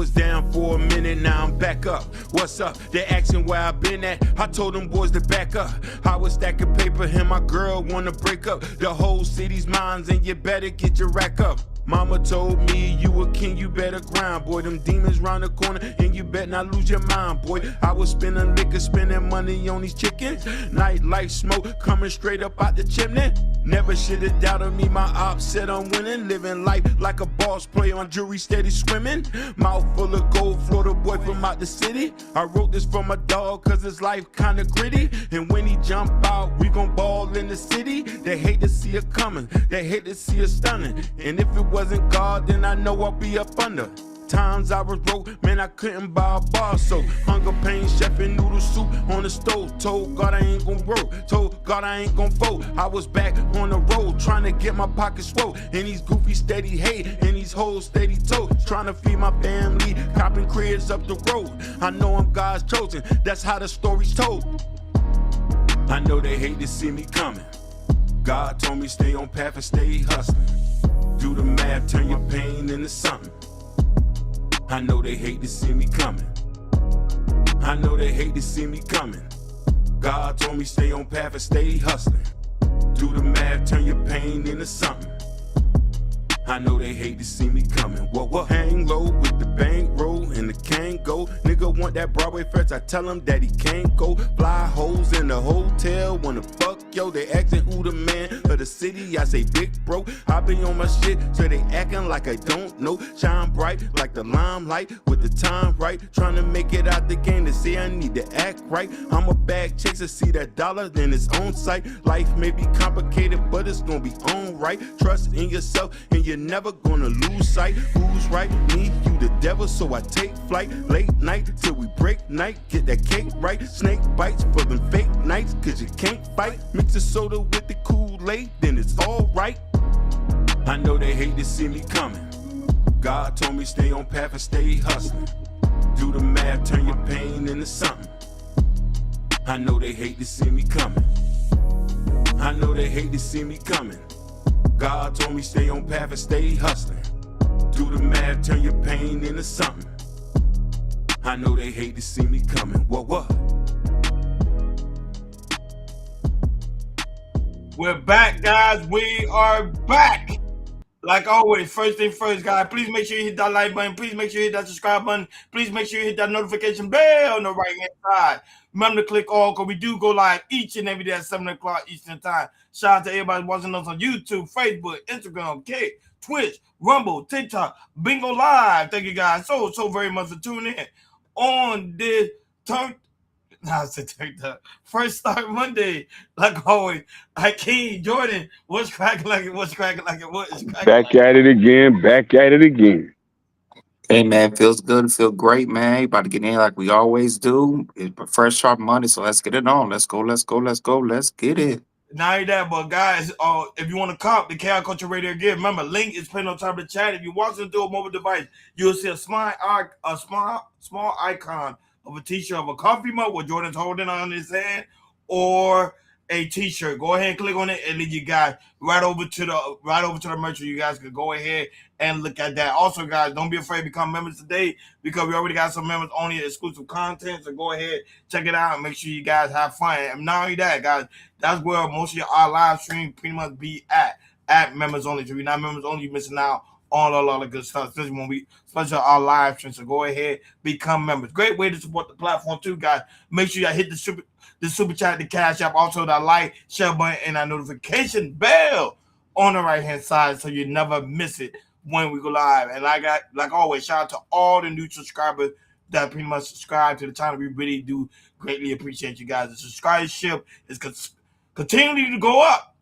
was down for a minute, now I'm back up. What's up? They asking where I been at. I told them boys to back up. I was stacking paper and my girl wanna break up. The whole city's mine and you better get your rack up. Mama told me you a king, you better grind, boy. Them demons round the corner and you better not lose your mind, boy. I was spending liquor, spending money on these chickens. Nightlife smoke coming straight up out the chimney. Never should've doubted me, my ops said I'm winning. Living life like a boss player on jury, steady swimming. Mouth full of gold, Florida boy from out the city. I wrote this for my dog cause his life kinda gritty. And when he jump out, we gon' ball in the city. They hate to see us coming, they hate to see us stunning. And if it wasn't God, then I know I'll be up under. Times I was broke, man, I couldn't buy a bar, so hunger pain, chef and noodle soup on the stove. Told God I ain't gon' roll, told God I ain't gon' fold. I was back on the road, trying to get my pockets swole. And these goofy steady hate, and these hoes steady toes. Trying to feed my family, copping cribs up the road. I know I'm God's chosen, that's how the story's told. I know they hate to see me coming. God told me stay on path and stay hustling. Do the math, turn your pain into something. I know they hate to see me coming. I know they hate to see me coming. God told me stay on path and stay hustling. Do the math, turn your pain into something. I know they hate to see me coming. What? Hang low with the bankroll and the Kango. Nigga want that Broadway first, I tell him that he can't go. Fly hoes in the hotel, wanna fuck yo. They asking who the man of the city, I say big bro. I be on my shit, so they acting like I don't know. Shine bright like the limelight with the time right. Trying to make it out the game to see I need to act right. I'm a bag chaser, see that dollar, then it's on sight. Life may be complicated, but it's gonna be on right. Trust in yourself and you're never gonna lose sight. Who's right? Me, you the devil, so I take flight. Late night till we break night, get that cake right. Snake bites for them fake nights, cause you can't fight. Mix the soda with the Kool-Aid, then it's alright. I know they hate to see me coming. God told me stay on path and stay hustling. Do the math, turn your pain into something. I know they hate to see me coming. I know they hate to see me coming. God told me stay on path and stay hustling. Do the math, turn your pain into something. I know they hate to see me coming. What? We're back, guys. We are back. Like always, first thing first, guys, please make sure you hit that like button. Please make sure you hit that subscribe button. Please make sure you hit that notification bell on the right-hand side. Remember to click all, because we do go live each and every day at 7 o'clock Eastern Time. Shout out to everybody watching us on YouTube, Facebook, Instagram, Kick, Twitch, Rumble, TikTok, Bingo Live. Thank you guys so very much for tuning in on this First Start Monday. Like always, Hakeem, Jordan, what's cracking like it? What's cracking like it? What is cracking Back at it again, back at it again. Hey man, feels good, feel great, man. About to get in like we always do. It's First Sharp Monday, so let's get it on. Let's go, let's get it. Not that, but guys, if you want to cop the Chaos Culture Radio gear, remember, link is pinned on top of the chat. If you're watching through a mobile device, you'll see a small icon of a t-shirt of a coffee mug with Jordan's holding on his hand, or a t-shirt. Go ahead and click on it, and then you guys right over to the merch. You guys can go ahead and look at that. Also, guys, don't be afraid to become members today, because we already got some members only exclusive content. So go ahead, check it out, and make sure you guys have fun. And not only that, guys, that's where most of our live stream pretty much be at members only. So if you're not members only, you're missing out on a lot of good stuff, especially our live stream. So go ahead, become members. Great way to support the platform too, guys. Make sure you hit the super chat, the cash app, also that like, share button, and that notification bell on the right hand side, so you never miss it when we go live. And like always, shout out to all the new subscribers that pretty much subscribe to the channel. We really do greatly appreciate you guys. The subscribership is continuing to go up,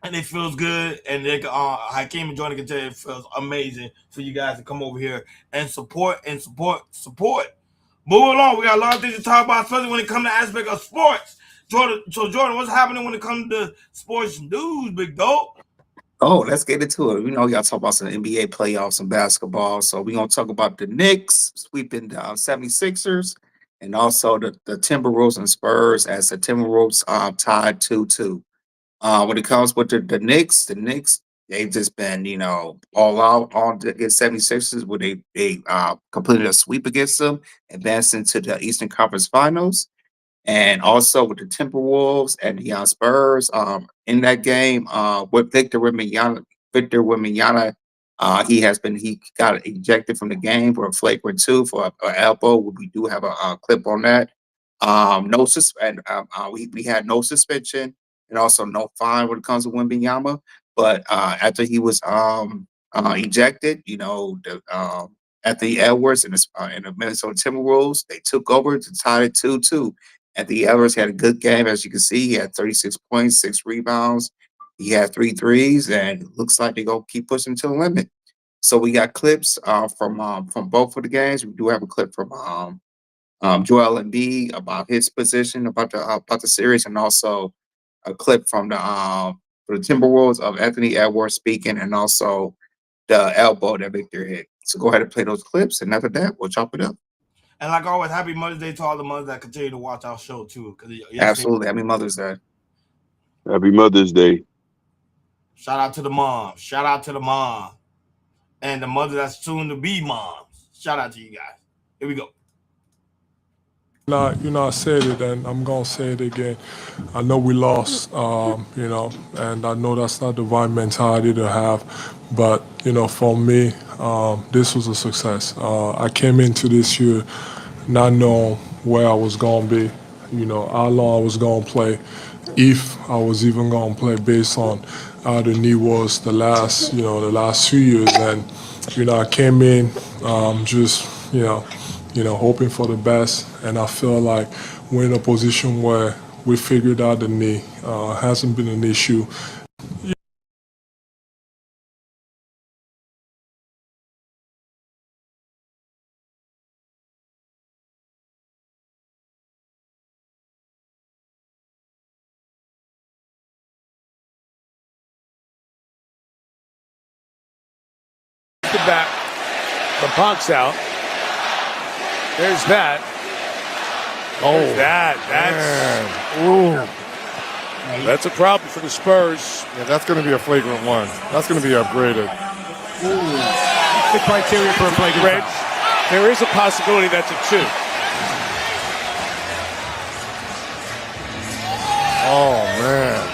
and it feels good. And they Hakeem and Jordan can tell you it feels amazing for you guys to come over here and support. Moving along, we got a lot of things to talk about, especially when it comes to aspect of sports. Jordan, what's happening when it comes to sports news, big dog? Oh, let's get into it. You know, y'all talk about some NBA playoffs and basketball. So we're going to talk about the Knicks sweeping the 76ers, and also the Timberwolves and Spurs, as the Timberwolves tied 2-2. When it comes with the Knicks They've just been, all out on against 76ers where they completed a sweep against them, advanced into the Eastern Conference Finals. And also with the Timberwolves and the Spurs in that game with Victor Wembanyama, he got ejected from the game for a flagrant two for an elbow. We do have a clip on that. No we had no suspension and also no fine when it comes to Wembanyama. But after he was ejected, Anthony Edwards and the Minnesota Timberwolves, they took over to tie it 2-2. Anthony Edwards had a good game, as you can see. He had 36 points, 6 rebounds. He had 3 threes, and it looks like they're gonna keep pushing to the limit. So we got clips from both of the games. We do have a clip from Joel Embiid about his position about the series, and also a clip from for the Timberwolves of Anthony Edwards speaking, and also the elbow that Victor hit. So go ahead and play those clips, and after that, we'll chop it up. And like always, happy Mother's Day to all the mothers that continue to watch our show too. Absolutely, happy Mother's Day. Happy Mother's Day. Shout out to the mom. Shout out to the mom. And the mother that's soon to be moms. Shout out to you guys. Here we go. I said it, and I'm gonna say it again. I know we lost, and I know that's not the right mentality to have. But for me, this was a success. I came into this year not knowing where I was gonna be, how long I was gonna play, if I was even gonna play based on how the knee was the last 2 years. And I came in just hoping for the best, and I feel like we're in a position where we figured out the knee. Hasn't been an issue. Back, the punk's out. There's that. There's that's a problem for the Spurs. Yeah, that's going to be a flagrant one. That's going to be upgraded. The criteria for a flagrant foul. There is a possibility that's a 2. Oh, man.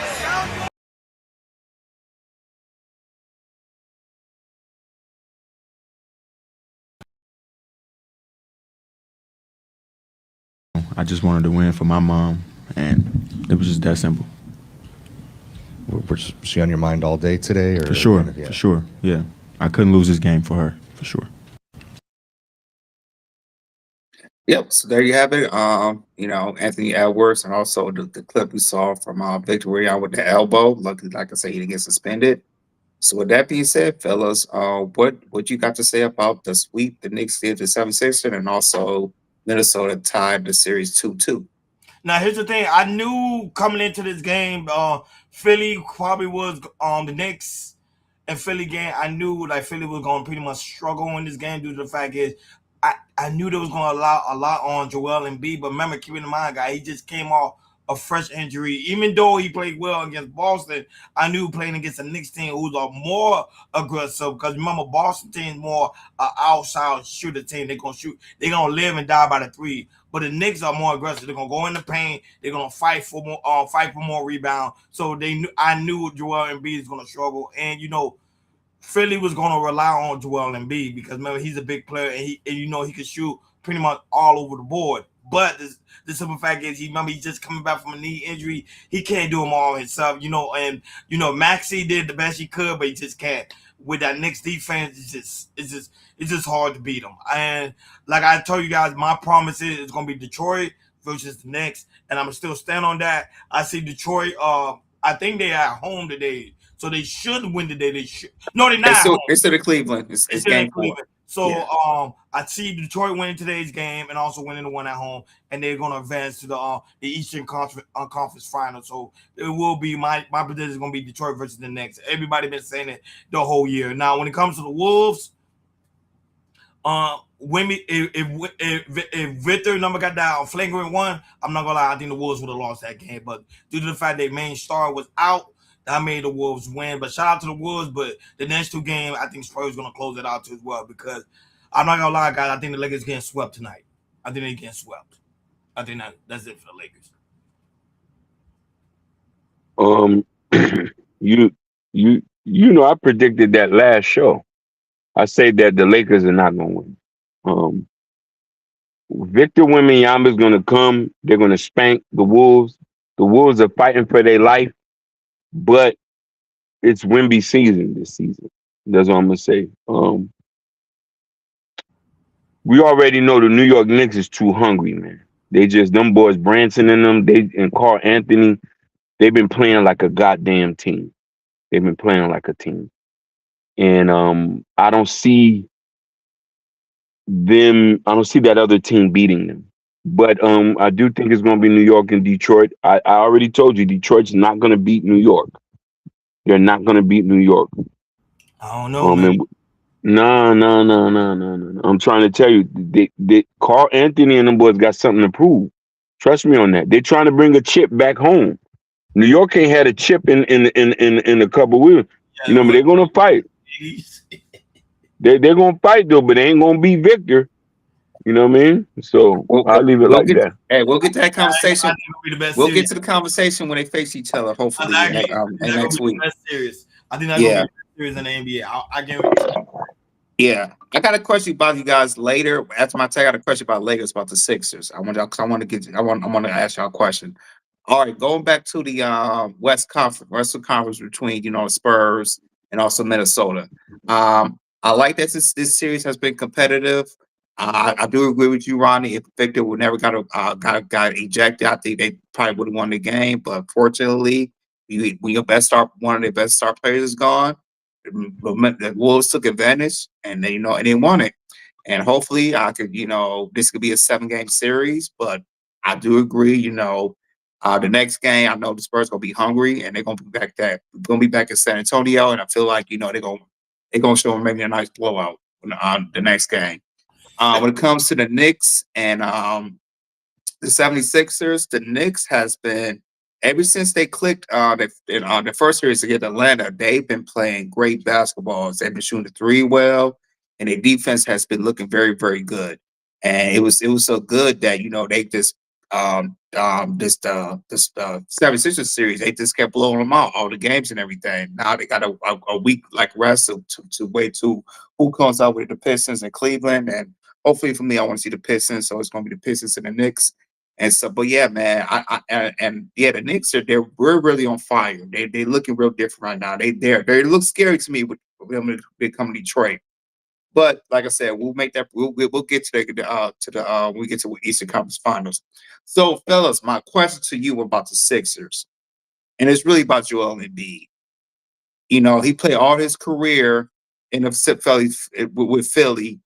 I just wanted to win for my mom, and it was just that simple. Was she on your mind all day today? Or For sure, yeah. I couldn't lose this game for her, for sure. Yep. So there you have it. Anthony Edwards, and also the clip we saw from Victor Wembanyama with the elbow. Luckily, like I say, he didn't get suspended. So with that being said, fellas, what you got to say about the sweep the Knicks did to 76ers, and also Minnesota tied the series 2-2? Now, here's the thing. I knew coming into this game, Philly probably was the Knicks and Philly game. I knew like Philly was going to pretty much struggle in this game due to the fact is I knew they was going to allow a lot on Joel Embiid. But remember, keeping in mind, guy, he just came off a fresh injury. Even though he played well against Boston, I knew playing against the Knicks team who's a more aggressive, because remember, Boston team is more outside shooter team. They're going to shoot. They're going to live and die by the 3. But the Knicks are more aggressive. They're going to go in the paint. They're going to fight for more rebound. So I knew Joel Embiid is going to struggle. And, Philly was going to rely on Joel Embiid because, remember, he's a big player, and he can shoot pretty much all over the board. But the simple fact is, he's just coming back from a knee injury. He can't do them all himself, and Maxey did the best he could, but he just can't. With that Knicks defense, it's just hard to beat them. And like I told you guys, my promise is it's gonna be Detroit versus the Knicks, and I'm still stand on that. I see Detroit. I think they're at home today, so they should win today. They should. No, they're not. It's to the Cleveland. It's game 4. So I see Detroit winning today's game and also winning the one at home, and they're going to advance to the Eastern Conference Final. So it will be my prediction is going to be Detroit versus the Knicks. Everybody been saying it the whole year. Now, when it comes to the Wolves, if Victor number got down flagrant 1, I'm not gonna lie, I think the Wolves would have lost that game. But due to the fact their main star was out, I made the Wolves win. But shout out to the Wolves. But the next two games, I think Spurs going to close it out too as well because I'm not going to lie, guys. I think the Lakers getting swept tonight. I think they're getting swept. I think that's it for the Lakers. I predicted that last show. I say that the Lakers are not going to win. Victor Wembanyama is going to come. They're going to spank the Wolves. The Wolves are fighting for their life, but it's Wemby season this season. That's what I'm going to say. We already know the New York Knicks is too hungry, man. They just, them boys, Branson and them, and Carl Anthony, they've been playing like a goddamn team. They've been playing like a team. And I don't see that other team beating them. But I do think it's going to be New York and Detroit. I already told you, Detroit's not going to beat New York. They're not going to beat New York. I don't know, man. No. I'm trying to tell you, Carl Anthony and them boys got something to prove. Trust me on that. They're trying to bring a chip back home. New York ain't had a chip in a couple of weeks. But they're going to fight. They're going to fight, though, but they ain't going to beat Victor. You know what I mean? So I'll leave it like that. Hey, we'll get to that conversation. We'll get to the conversation when they face each other, hopefully, next week. I think that's going to be the best series in the NBA. I guarantee. Yeah, I got a question about you guys later. After my take, I got a question about Lakers, about the Sixers. I want to ask y'all a question. All right, going back to the Western Conference between the Spurs and also Minnesota. I like that this series has been competitive. I do agree with you, Ronnie. If Victor would never got ejected, I think they probably would have won the game. But fortunately, when one of their best star players is gone, the Wolves took advantage and they won it. And hopefully, this could be a 7-game series. But I do agree, the next game, I know the Spurs gonna be hungry and they're gonna be back in San Antonio, and I feel like they're gonna show them maybe a nice blowout on the next game. When it comes to the Knicks and the 76ers, the Knicks has been, ever since they clicked the first series against Atlanta, they've been playing great basketball. They've been shooting the three well, and their defense has been looking very, very good. And it was so good that they just this 76ers series, they just kept blowing them out all the games and everything. Now they got a week like rest to wait to who comes out with the Pistons in Cleveland, and hopefully for me, I want to see the Pistons, so it's going to be the Pistons and the Knicks. And so, but yeah, man, the Knicks we're really on fire. They looking real different right now. They look scary to me with them becoming Detroit. But like I said, we'll make that. We'll get to when we get to Eastern Conference Finals. So, fellas, my question to you about the Sixers, and it's really about Joel Embiid. He played all his career in with Philly.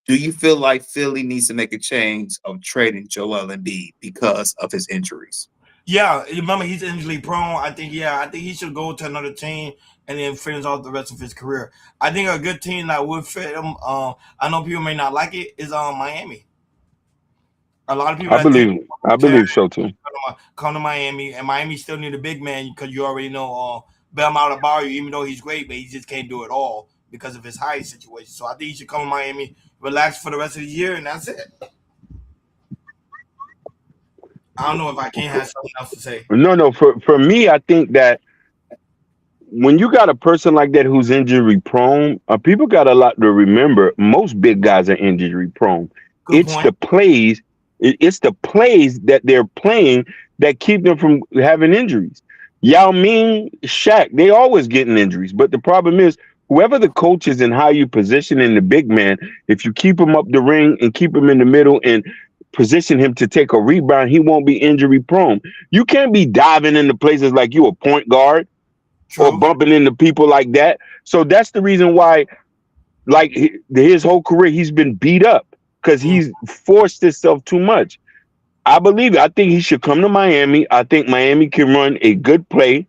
Do you feel like Philly needs to make a change of trading Joel Embiid because of his injuries? Yeah, remember he's injury prone. I think he should go to another team and then finish off the rest of his career. I think a good team that would fit him. I know people may not like it. Is Miami. A lot of people. I believe so too. Come to Miami, and Miami still need a big man because you already know Bam Adebayo, even though he's great, but he just can't do it all because of his height situation. So I think he should come to Miami, relax for the rest of the year, and that's it. I don't know if I can't have something else to say. No. For me, I think that when you got a person like that who's injury prone, people got a lot to remember. Most big guys are injury prone. It's the plays that they're playing that keep them from having injuries. Yao Ming, Shaq, they always getting injuries. But the problem is, whoever the coach is and how you position in the big man, if you keep him up the ring and keep him in the middle and position him to take a rebound, he won't be injury prone. You can't be diving into places like you a point guard. True. Or bumping into people like that. So that's the reason why, like his whole career, he's been beat up because he's forced himself too much. I believe it. I think he should come to Miami. I think Miami can run a good play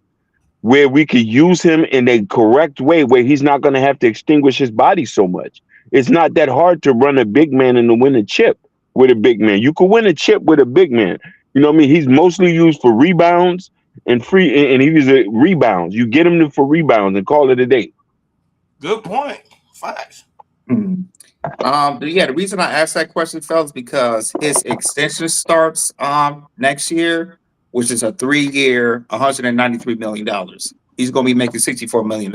where we could use him in a correct way where he's not going to have to extinguish his body so much. It's not that hard to run a big man and to win a chip with a big man. You could win a chip with a big man. You know what I mean? He's mostly used for rebounds and he was a rebounds. You get him for rebounds and call it a day. Good point. Facts. Yeah, the reason I asked that question, fellas, because his extension starts next year, which is a 3-year, $193 million. He's going to be making $64 million.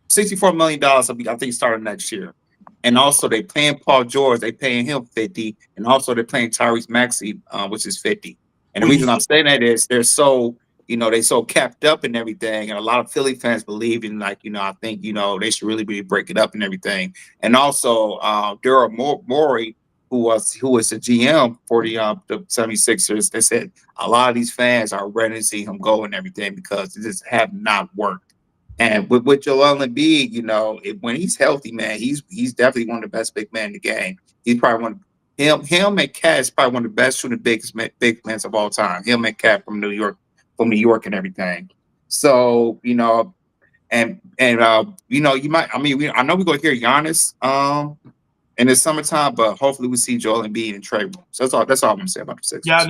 $64 million, I think, starting next year. And also, they paying Paul George, they paying him 50, and also they're paying Tyrese Maxey, which is 50. And the reason I'm saying that is they're so, they so capped up and everything, and a lot of Philly fans believe in, like, I think, they should really break it up and everything. And also, Daryl Morey, who was the GM for the 76ers, they said a lot of these fans are ready to see him go and everything because it just have not worked. And with Joel Embiid, when he's healthy, man, he's definitely one of the best big men in the game. He's probably him and Katt is probably one of the best shooting big men of all time. Him and Katt from New York and everything. So, you might, I know we're gonna hear Giannis in the summertime, but hopefully we see Joel Embiid and Trey. So that's all I'm gonna say about the Sixers. Yeah,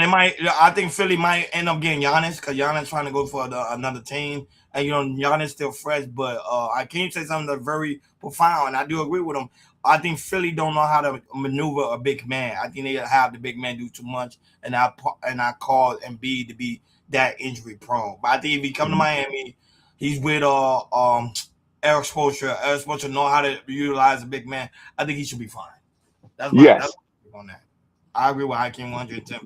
I think Philly might end up getting Giannis because Giannis trying to go for another team, and Giannis still fresh. But I can't say something that's very profound, and I do agree with him. I think Philly don't know how to maneuver a big man. I think they have the big man do too much, and I call Embiid to be that injury prone. But I think if he come to Miami, he's with Eric Spoelstra. Eric Spoelstra know how to utilize a big man. I think he should be fine. That's on that. I agree with Hakeem 110%.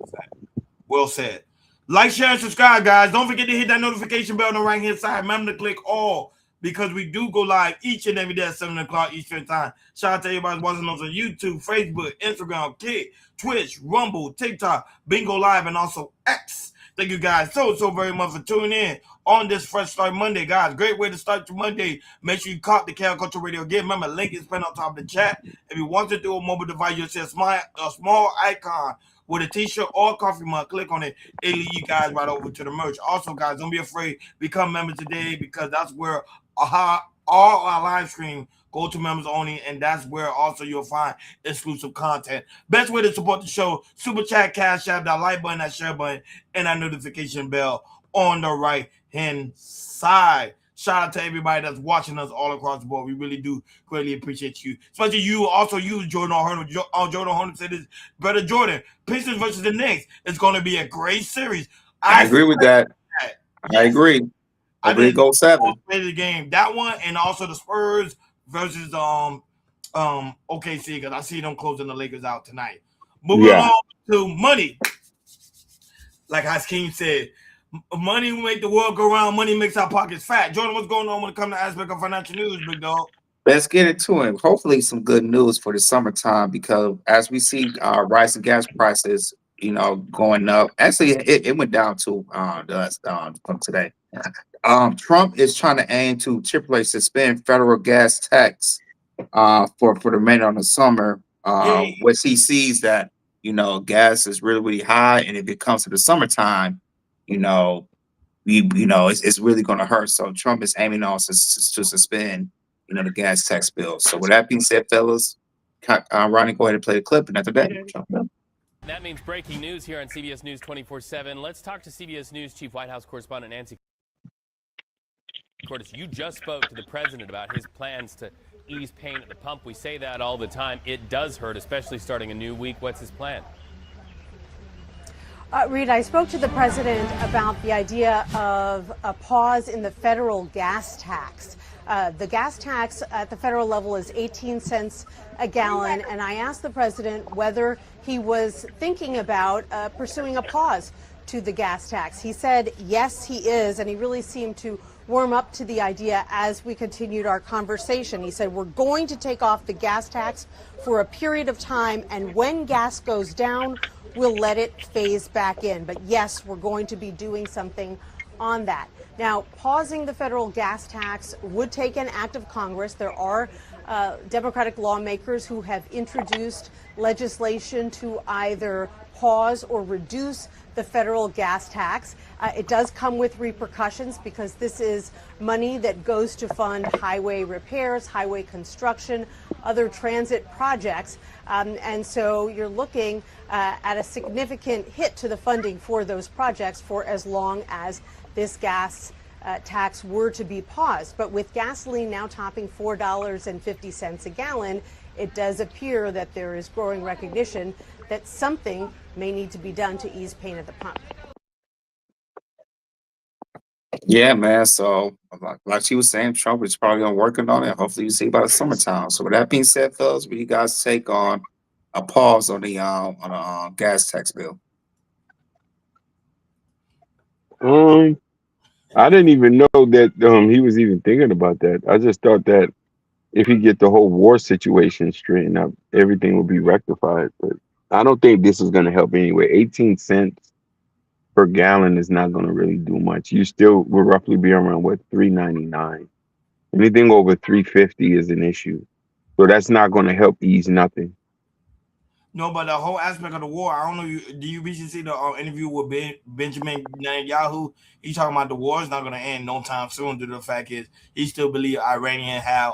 Well said. Like, share, and subscribe, guys. Don't forget to hit that notification bell on the right-hand side. Remember to click all because we do go live each and every day at 7 o'clock Eastern Time. Shout out to everybody watching us on YouTube, Facebook, Instagram, Kick, Twitch, Rumble, TikTok, Bingo Live, and also X. Thank you guys so very much for tuning in on this Fresh Start Monday, guys. Great way to start your Monday. Make sure you caught the Cal Culture Radio again. Remember, link is pinned on top of the chat. If you want to do a mobile device, you'll see a small icon with a t-shirt or a coffee mug. Click on it. It'll lead you guys right over to the merch. Also, guys, don't be afraid. Become members today because that's where all our live stream go to members only, and that's where also you'll find exclusive content. Best way to support the show, Super Chat, Cash App, that like button, that share button, and that notification bell on the right-hand side. Shout out to everybody that's watching us all across the board. We really do greatly appreciate you. Especially you, also you, Jordan O'Hearn. Jordan O'Hearn said this, Brother Jordan, Pistons versus the Knicks. It's going to be a great series. I agree with that. I agree. I agree. Go 7. The game, that one, and also the Spurs versus OKC, because I see them closing the Lakers out tonight. Moving on to money. Like Hakeem said, money make the world go round. Money makes our pockets fat. Jordan, what's going on when it comes to aspect of financial news, big dog? Let's get into it. Hopefully some good news for the summertime because as we see rising gas prices, going up. Actually, it went down to from today. Trump is trying to aim to temporarily suspend federal gas tax for the remainder of the summer, which he sees that gas is really high, and if it comes to the summertime, it's really going to hurt. So Trump is aiming on to suspend the gas tax bill. So with that being said, fellas, Ronnie, go ahead and play the clip, and after that, that means breaking news here on CBS News 24/7. Let's talk to CBS News Chief White House Correspondent Nancy Cordes. You just spoke to the president about his plans to ease pain at the pump. We say that all the time. It does hurt, especially starting a new week. What's his plan? Reed, I spoke to the president about the idea of a pause in the federal gas tax. The gas tax at the federal level is 18 cents a gallon, and I asked the president whether he was thinking about pursuing a pause to the gas tax. He said yes, he is, and he really seemed to warm up to the idea as we continued our conversation. He said we're going to take off the gas tax for a period of time, and when gas goes down, we'll let it phase back in. But yes, we're going to be doing something on that. Now, pausing the federal gas tax would take an act of Congress. There are Democratic lawmakers who have introduced legislation to either pause or reduce the federal gas tax. It does come with repercussions because this is money that goes to fund highway repairs, highway construction, other transit projects. And so you're looking at a significant hit to the funding for those projects for as long as this gas tax were to be paused. But with gasoline now topping $4.50 a gallon, it does appear that there is growing recognition that something may need to be done to ease pain at the pump. Yeah, man. So, like she was saying, Trump is probably gonna working on it. Hopefully, you see by the summertime. So, with that being said, fellas, what do you guys take on a pause on the gas tax bill? I didn't even know that he was even thinking about that. I just thought that if he get the whole war situation straightened up, everything will be rectified. But I don't think this is going to help anyway. 18 cents per gallon is not going to really do much. You still will roughly be around what, 3.99. Anything over 3.50 is an issue. So that's not going to help ease nothing. No, but the whole aspect of the war, I don't know. Do you recently see the interview with Benjamin Netanyahu? He's talking about the war is not going to end no time soon. Due to the fact is he still believes Iranian have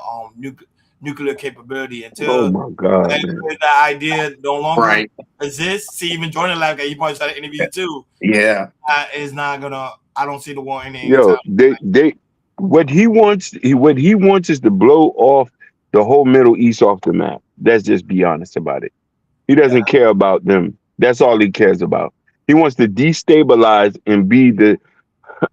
nuclear capability Oh until my God, man. the idea no longer exists. See, even Jordan like he probably started interview too. Yeah, is not gonna. I don't see the war ending. Yo, what he wants is to blow off the whole Middle East off the map. Let's just be honest about it. He doesn't care about them. That's all he cares about. He wants to destabilize and be the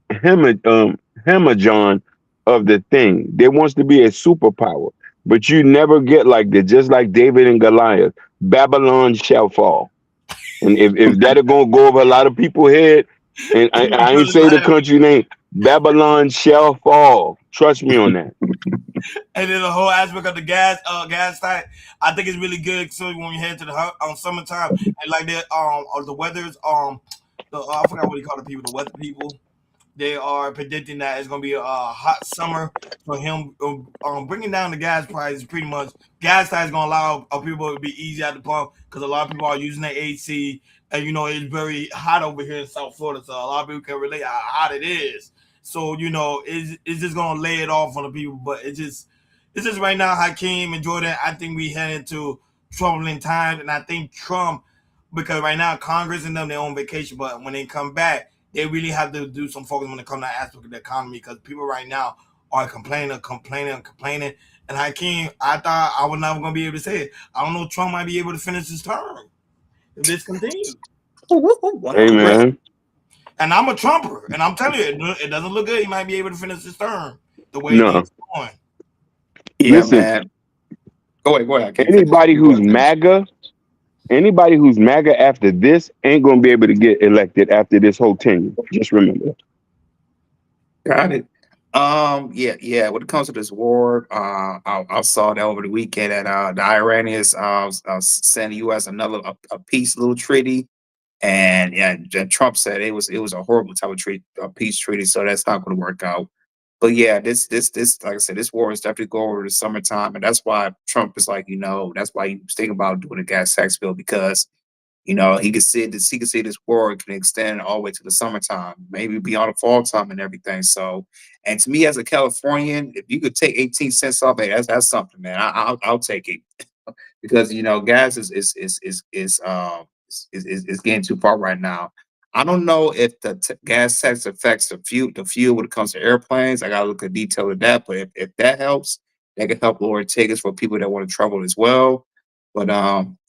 hemajon of the thing. There wants to be a superpower, but you never get like that. Just like David and Goliath, Babylon shall fall. And if that are gonna go over a lot of people's head, and I ain't say the country name, Babylon shall fall. Trust me on that. And then the whole aspect of the gas side, I think it's really good. So when you head to the summertime, and like that, or the weather's, I forgot what you call the people, the weather people. They are predicting that it's going to be a hot summer for him. Bringing down the gas prices, pretty much. Gas side is going to allow people to be easy at the pump because a lot of people are using their AC, and it's very hot over here in South Florida, so a lot of people can relate how hot it is. So it's just going to lay it off on the people, but it's just right now, Hakeem and Jordan. I think we head into troubling times, and I think Trump, because right now Congress and them they're on vacation, but when they come back, they really have to do some focus when it comes to that aspect of the economy because people right now are complaining. And Hakeem, I thought I was never going to be able to say it. I don't know if Trump might be able to finish his term if this continues. Hey, man. And I'm a Trumper, and I'm telling you, it doesn't look good. He might be able to finish his term the way things are going. Yeah, listen, man. Go ahead. Anybody who's MAGA after this ain't gonna be able to get elected after this whole tenure. Just remember. Got it. Yeah. When it comes to this war, I saw that over the weekend that the Iranians sent the U.S. another a peace little treaty, and Trump said it was a horrible type of peace treaty, so that's not going to work out. But yeah, this like I said, this war is definitely going over the summertime, and that's why Trump is like, that's why he's thinking about doing a gas tax bill because he can see this war can extend all the way to the summertime, maybe beyond the fall time and everything. So, and to me as a Californian, if you could take 18 cents off, that's something, man. I'll take it because gas is getting too far right now. I don't know if the gas tax affects the fuel when it comes to airplanes. I gotta look at detail of that, but if that helps, that can help lower tickets for people that want to travel as well. But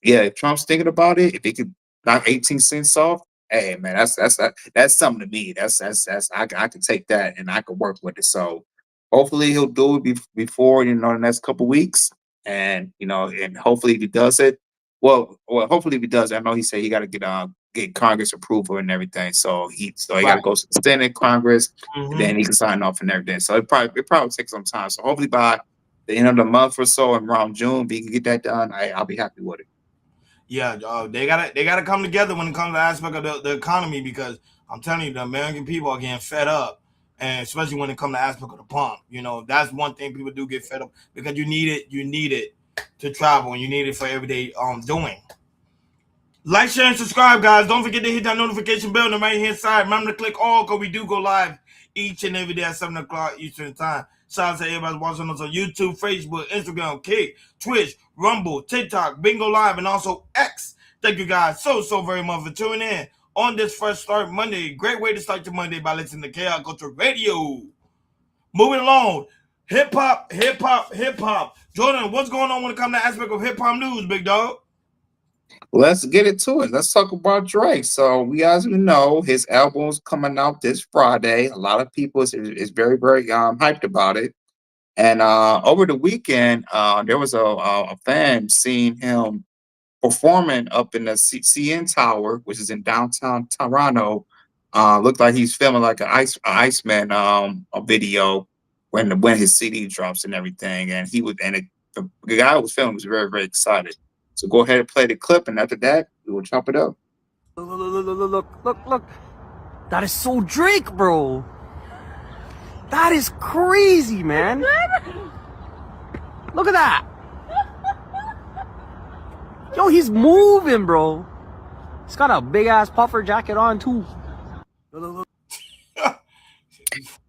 if Trump's thinking about it, if he could knock 18 cents off, hey man, that's something to me. I can take that and I can work with it. So hopefully he'll do it before the next couple weeks, and and hopefully if he does it, well, hopefully if he does, I know he said he got to get Congress approval and everything. So he got to go to the Senate, Congress, and then he can sign off and everything. So it probably takes some time. So hopefully by the end of the month or so, around June, we can get that done. I'll be happy with it. Yeah, they gotta come together when it comes to the aspect of the economy because I'm telling you, the American people are getting fed up, and especially when it comes to the aspect of the pump. That's one thing people do get fed up because you need it to travel and you need it for everyday doing. Like, share, and subscribe, guys. Don't forget to hit that notification bell on the right hand side. Remember to click all because we do go live each and every day at 7 o'clock Eastern time. Shout out to everybody watching us on YouTube, Facebook, Instagram, Kick, Twitch, Rumble, TikTok, Bingo Live, and also X. Thank you guys so very much for tuning in on this Fresh Start Monday. Great way to start your Monday by listening to Chaos Culture Radio. Moving along, hip hop. Jordan, what's going on when it comes to aspect of hip hop news, big dog? Let's get into it. Let's talk about Drake. So we guys know his album's coming out this Friday. A lot of people is very hyped about it. And over the weekend, there was a fan seeing him performing up in the CN Tower, which is in downtown Toronto. Looked like he's filming like an Iceman a video when his CD drops and everything. And the guy who was filming was very excited. So go ahead and play the clip, and after that, we will chop it up. Look. That is so Drake, bro. That is crazy, man. Look at that. Yo, he's moving, bro. He's got a big-ass puffer jacket on, too.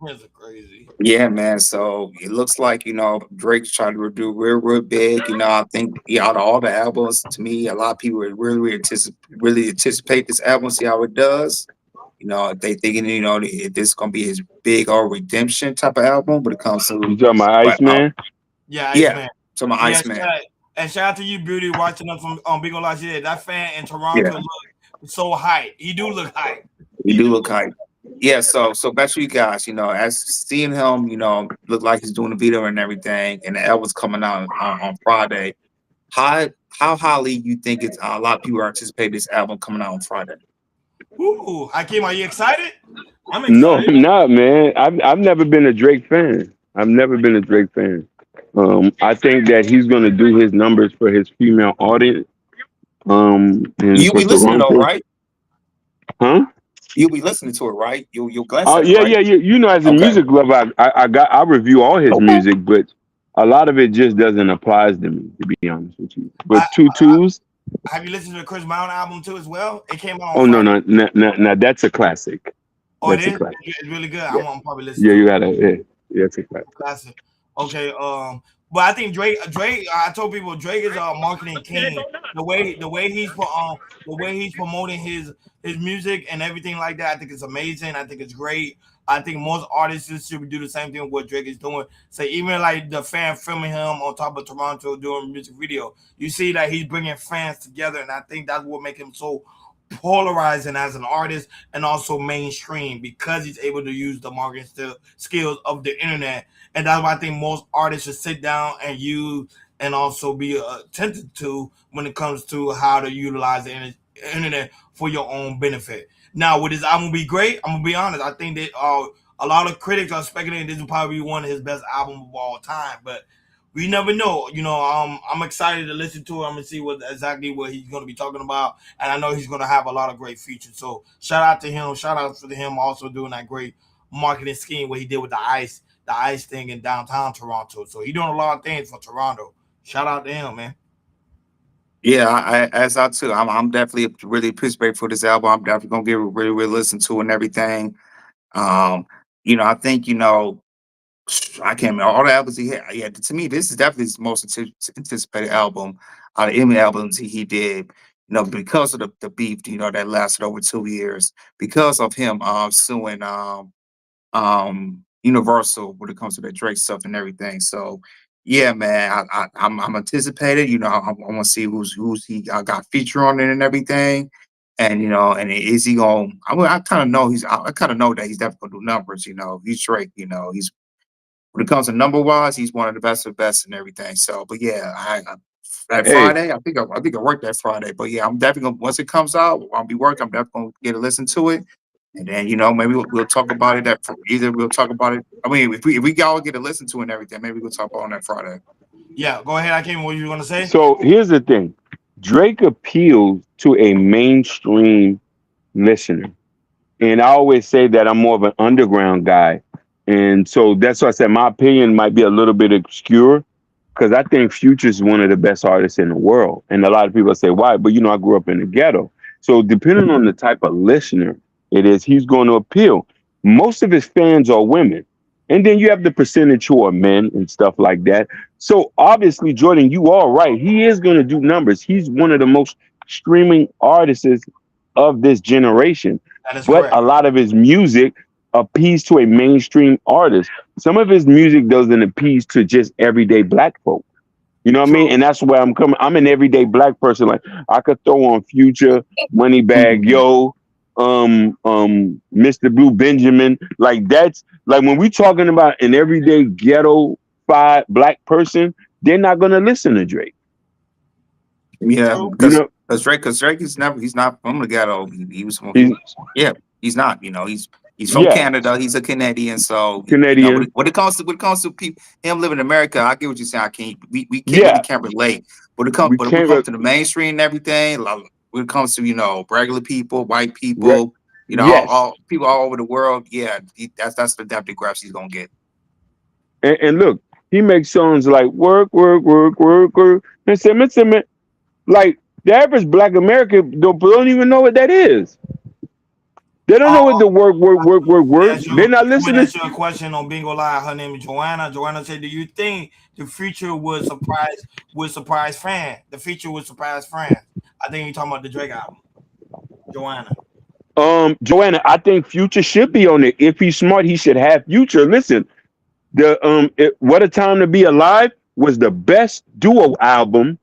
That's crazy. Yeah, man. So it looks like, Drake's trying to do real big. I think out of all the albums, to me, a lot of people really anticipate this album, see how it does. They thinking, if this is gonna be his big or redemption type of album, but it comes to you talking about Iceman? Yeah, Iceman. Talking about Iceman. And shout out to you, Beauty, watching us from Big Ol' Live. Yeah, that fan in Toronto look so hype. He do look hype. He do look hype. Yeah, so back to you guys, as seeing him, look like he's doing the video and everything, and the album's coming out on Friday. How highly you think it's a lot of people are anticipating this album coming out on Friday? Ooh, Hakeem, are you excited? I'm excited. No, I'm not, man. I've never been a Drake fan. I think that he's gonna do his numbers for his female audience. And you be listening though, right? Huh? You'll be listening to it, right? You'll glance at it, yeah, right? yeah. As a music lover, I review all his music, but a lot of it just doesn't apply to me, to be honest with you. But Tutus. Have you listened to the Chris Brown album too as well? It came out. Oh no, that's a classic. Oh, it is. It's really good. I want to probably listen. Yeah, you gotta. Yeah, it's a classic. Okay. But I think Drake. I told people Drake is a marketing king. The way he's promoting his music and everything like that, I think it's amazing. I think it's great. I think most artists should do the same thing with what Drake is doing. So even like the fan filming him on top of Toronto doing a music video, you see that he's bringing fans together, and I think that's what makes him so polarizing as an artist and also mainstream, because he's able to use the marketing skills of the internet. And that's why I think most artists should sit down and use and also be attentive to when it comes to how to utilize the internet for your own benefit. Now, would this album be great? I'm gonna be honest. I think that a lot of critics are speculating this will probably be one of his best albums of all time, but we never know. I'm excited to listen to it. I'm gonna see exactly what he's gonna be talking about, and I know he's gonna have a lot of great features. So shout out to him. Shout out to him also doing that great marketing scheme what he did with the ice thing in downtown Toronto. So he's doing a lot of things for Toronto. Shout out to him, man. Yeah, I'm definitely really appreciative for this album. I'm definitely gonna give it really listen to it and everything. I think I can't remember all the albums he had. Yeah, to me, this is definitely his most anticipated album out of any albums he did. Because of the beef, that lasted over 2 years, because of him suing Universal when it comes to that Drake stuff and everything. So yeah, man, I'm anticipated. I want to see who's he got feature on it and everything. And and is he going? I kind of know I kind of know that he's definitely gonna do numbers. He's Drake. He's when it comes to number wise, he's one of the best of the best and everything. So, but yeah, Friday, I think I work that Friday. But yeah, I'm definitely gonna, once it comes out, I'll be working. I'm definitely gonna get to listen to it. And then, maybe we'll talk about it. Either we'll talk about it. I mean, if we all get to listen to it and everything, maybe we'll talk about it on that Friday. Yeah, go ahead, Hakeem. What you going to say? So here's the thing: Drake appeals to a mainstream listener, and I always say that I'm more of an underground guy, and so that's why I said my opinion might be a little bit obscure, because I think Future is one of the best artists in the world, and a lot of people say why, but I grew up in the ghetto, so depending on the type of listener it is, he's going to appeal. Most of his fans are women. And then you have the percentage who are men and stuff like that. So obviously, Jordan, you are right. He is going to do numbers. He's one of the most streaming artists of this generation. That is But correct. a lot of his music appeals to a mainstream artist. Some of his music doesn't appeal to just everyday black folk. You know what I mean? And that's where I'm coming. I'm an everyday black person. Like I could throw on Future, Moneybag Yo, Mr. Blue Benjamin. Like that's like when we talking about an everyday ghetto black person, they're not gonna listen to Drake. Yeah, You because know, Drake he's not from the ghetto. He was from he's, yeah, he's not. He's from yeah, Canada. He's a Canadian. So Canadian. when it comes to people, him living in America, I get what you're saying. I can't. We can't really Yeah, can't relate. But we when it can't. comes to the mainstream and everything, like, when it comes to regular people, white Re- people, yes, all people all over the world, yeah, that's the demographics he's gonna get. and look, he makes songs like work, work, work, work, work, and simmer. Like the average black American don't even know what that is. They don't know what the work. They're not Somebody listening. asked you a question on Bingo Live. Her name is Joanna. Joanna said, "Do you think the future would surprise fans? The future would surprise fans." I think you're talking about the Drake album, Joanna. Joanna, I think Future should be on it. If he's smart, he should have Future. Listen, What a Time to Be Alive was the best duo album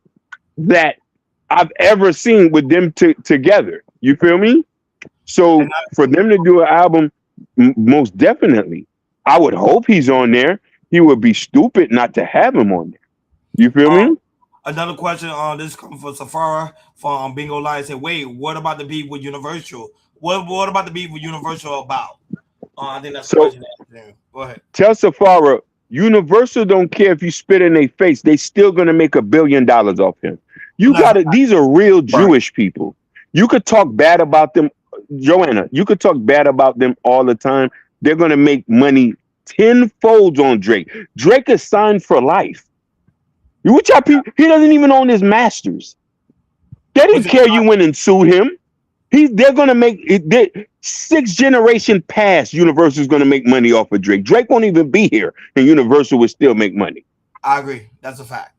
that I've ever seen with them together. You feel me? So for them to do an album, most definitely, I would hope he's on there. He would be stupid not to have him on there. You feel me? Another question. This comes from Safara from Bingo Live. Said, "Wait, what about the beef with Universal? What about the beef with Universal about?" I think that's the So question. Go ahead. tell Safara, Universal don't care if you spit in their face. They still gonna make $1 billion off him. You got it. These are real Jewish people. You could talk bad about them, Joanna. You could talk bad about them all the time. They're gonna make money tenfold on Drake. Drake is signed for life. Which he doesn't even own his masters. They didn't care you went and sued him. They're gonna make it. 6 generation past, Universal's gonna make money off of Drake. Drake won't even be here, and Universal will still make money. I agree. That's a fact.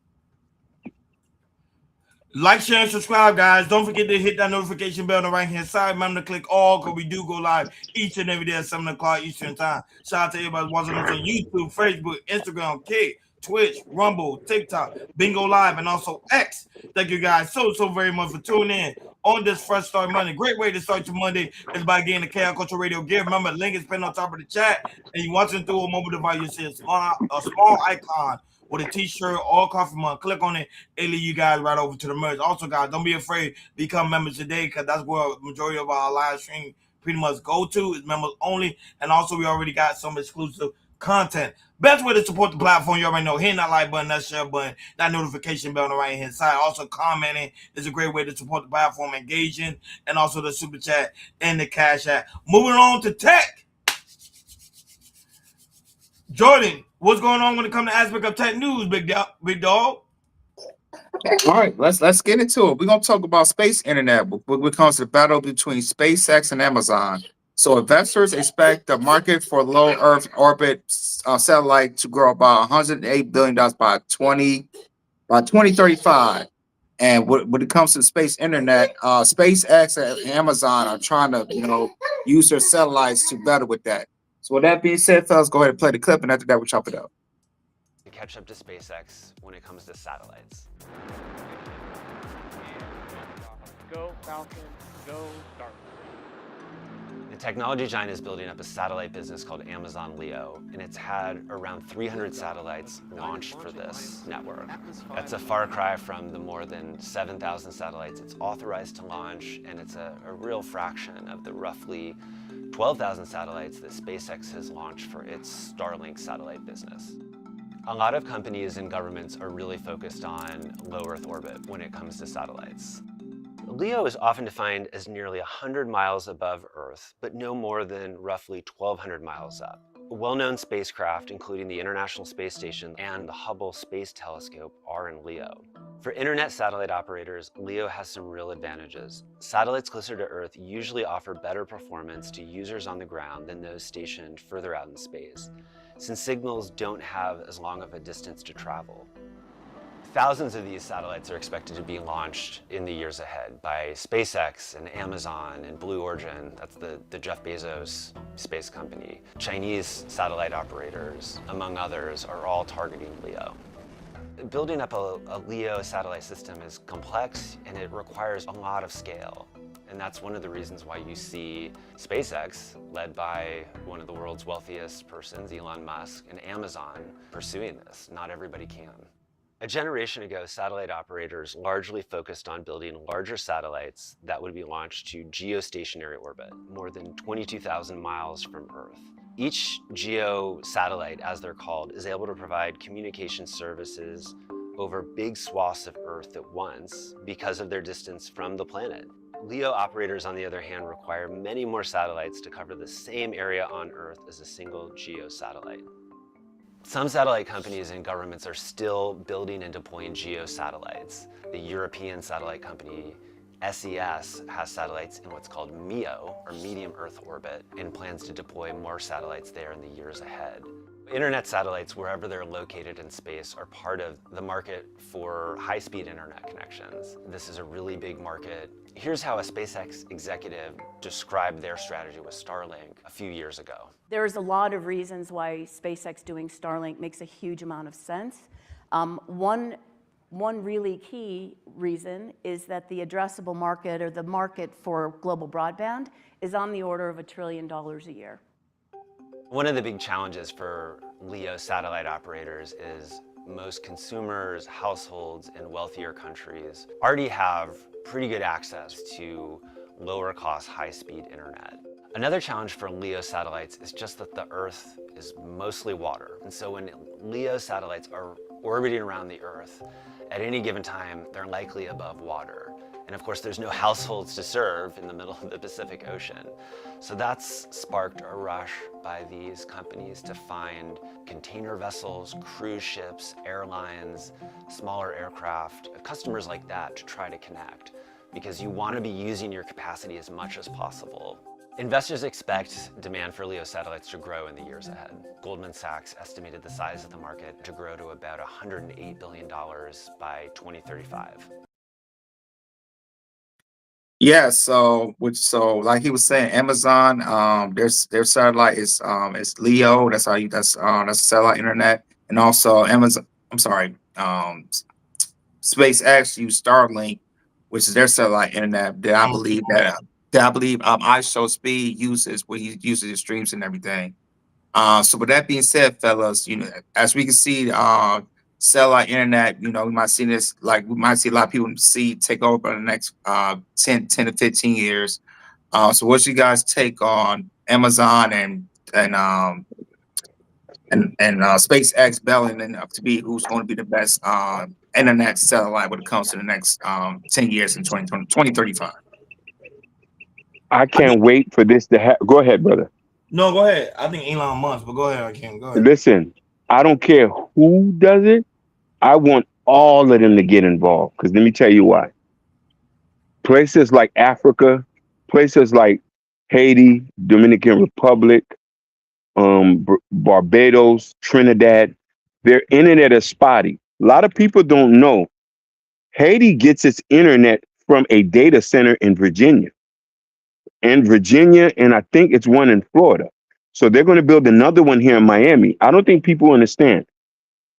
Like, share, and subscribe, guys. Don't forget to hit that notification bell on the right-hand side. Remember to click all, because we do go live each and every day at 7 o'clock Eastern Time. Shout out to everybody watching us on YouTube, Facebook, Instagram, Kick, Twitch, Rumble, TikTok, Bingo Live, and also X. Thank you guys so very much for tuning in on this Fresh Start Monday. Great way to start your Monday is by getting the Chaos Culture Radio gear. Remember, the link is pinned on top of the chat, and you're watching through a mobile device. You see a small icon with a t-shirt or coffee mug. Click on it. It'll lead you guys right over to the merch. Also, guys, don't be afraid to become members today, because that's where the majority of our live stream pretty much go to, is members only. And also, we already got some exclusive content. Best way to support the platform, you already know, hitting that like button, that share button, that notification bell on the right hand side. Also, commenting is a great way to support the platform, engaging, and also the super chat and the cash app. Moving on to tech. Jordan, what's going on when it comes to aspect of tech news, big dog? All right, let's get into it. We're gonna talk about space internet, when it comes to the battle between SpaceX and Amazon. So investors expect the market for low Earth orbit satellite to grow about $108 billion by 2035. And when it comes to space internet, SpaceX and Amazon are trying to use their satellites to battle with that. So with that being said, fellas, go ahead and play the clip, and after that, we'll chop it up. To catch up to SpaceX when it comes to satellites. Go Falcon, go Dark. The technology giant is building up a satellite business called Amazon Leo, and it's had around 300 satellites launched for this network. That's a far cry from the more than 7,000 satellites it's authorized to launch, and it's a real fraction of the roughly 12,000 satellites that SpaceX has launched for its Starlink satellite business. A lot of companies and governments are really focused on low Earth orbit when it comes to satellites. LEO is often defined as nearly 100 miles above Earth, but no more than roughly 1,200 miles up. Well-known spacecraft, including the International Space Station and the Hubble Space Telescope, are in LEO. For internet satellite operators, LEO has some real advantages. Satellites closer to Earth usually offer better performance to users on the ground than those stationed further out in space. since signals don't have as long of a distance to travel. Thousands of these satellites are expected to be launched in the years ahead by SpaceX and Amazon and Blue Origin, that's the Jeff Bezos space company. Chinese satellite operators, among others, are all targeting LEO. Building up a LEO satellite system is complex and it requires a lot of scale. And that's one of the reasons why you see SpaceX, led by one of the world's wealthiest persons, Elon Musk, and Amazon pursuing this. Not everybody can. A generation ago, satellite operators largely focused on building larger satellites that would be launched to geostationary orbit, more than 22,000 miles from Earth. Each geo satellite, as they're called, is able to provide communication services over big swaths of Earth at once because of their distance from the planet. LEO operators, on the other hand, require many more satellites to cover the same area on Earth as a single geo satellite. Some satellite companies and governments are still building and deploying geo satellites. The European satellite company SES has satellites in what's called MEO, or medium Earth orbit, and plans to deploy more satellites there in the years ahead. Internet satellites, wherever they're located in space, are part of the market for high-speed internet connections. This is a really big market. Here's how a SpaceX executive described their strategy with Starlink a few years ago. There's a lot of reasons why SpaceX doing Starlink makes a huge amount of sense. One really key reason is that the addressable market, or the market for global broadband, is on the order of $1 trillion a year. One of the big challenges for LEO satellite operators is most consumers, households in wealthier countries already have pretty good access to lower cost, high-speed internet. Another challenge for LEO satellites is just that the Earth is mostly water. And so when LEO satellites are orbiting around the Earth, at any given time, they're likely above water. And of course, there's no households to serve in the middle of the Pacific Ocean. So that's sparked a rush by these companies to find container vessels, cruise ships, airlines, smaller aircraft, customers like that to try to connect, because you want to be using your capacity as much as possible. Investors expect demand for LEO satellites to grow in the years ahead. Goldman Sachs estimated the size of the market to grow to about $108 billion by 2035. Yeah, so like he was saying, Amazon, their satellite is LEO. That's satellite internet, and also Amazon. I'm sorry, SpaceX use Starlink, which is their satellite internet. That I believe iShowSpeed uses, where he uses his streams and everything. So with that being said, fellas, as we can see, satellite internet, we might see this, like we might see a lot of people take over in the next 10 to 15 years. So what's you guys take on Amazon and SpaceX battling to be who's going to be the best internet satellite when it comes to the next 10 years in 2035? I can't wait for this to happen. Go ahead, brother. No, go ahead. I think Elon Musk, but go ahead, I can. Go ahead. Listen, I don't care who does it. I want all of them to get involved, because let me tell you why. Places like Africa, places like Haiti, Dominican Republic, Barbados, Trinidad, their internet is spotty. A lot of people don't know Haiti gets its internet from a data center in Virginia. And I think it's one in Florida. So they're going to build another one here in Miami. I don't think people understand.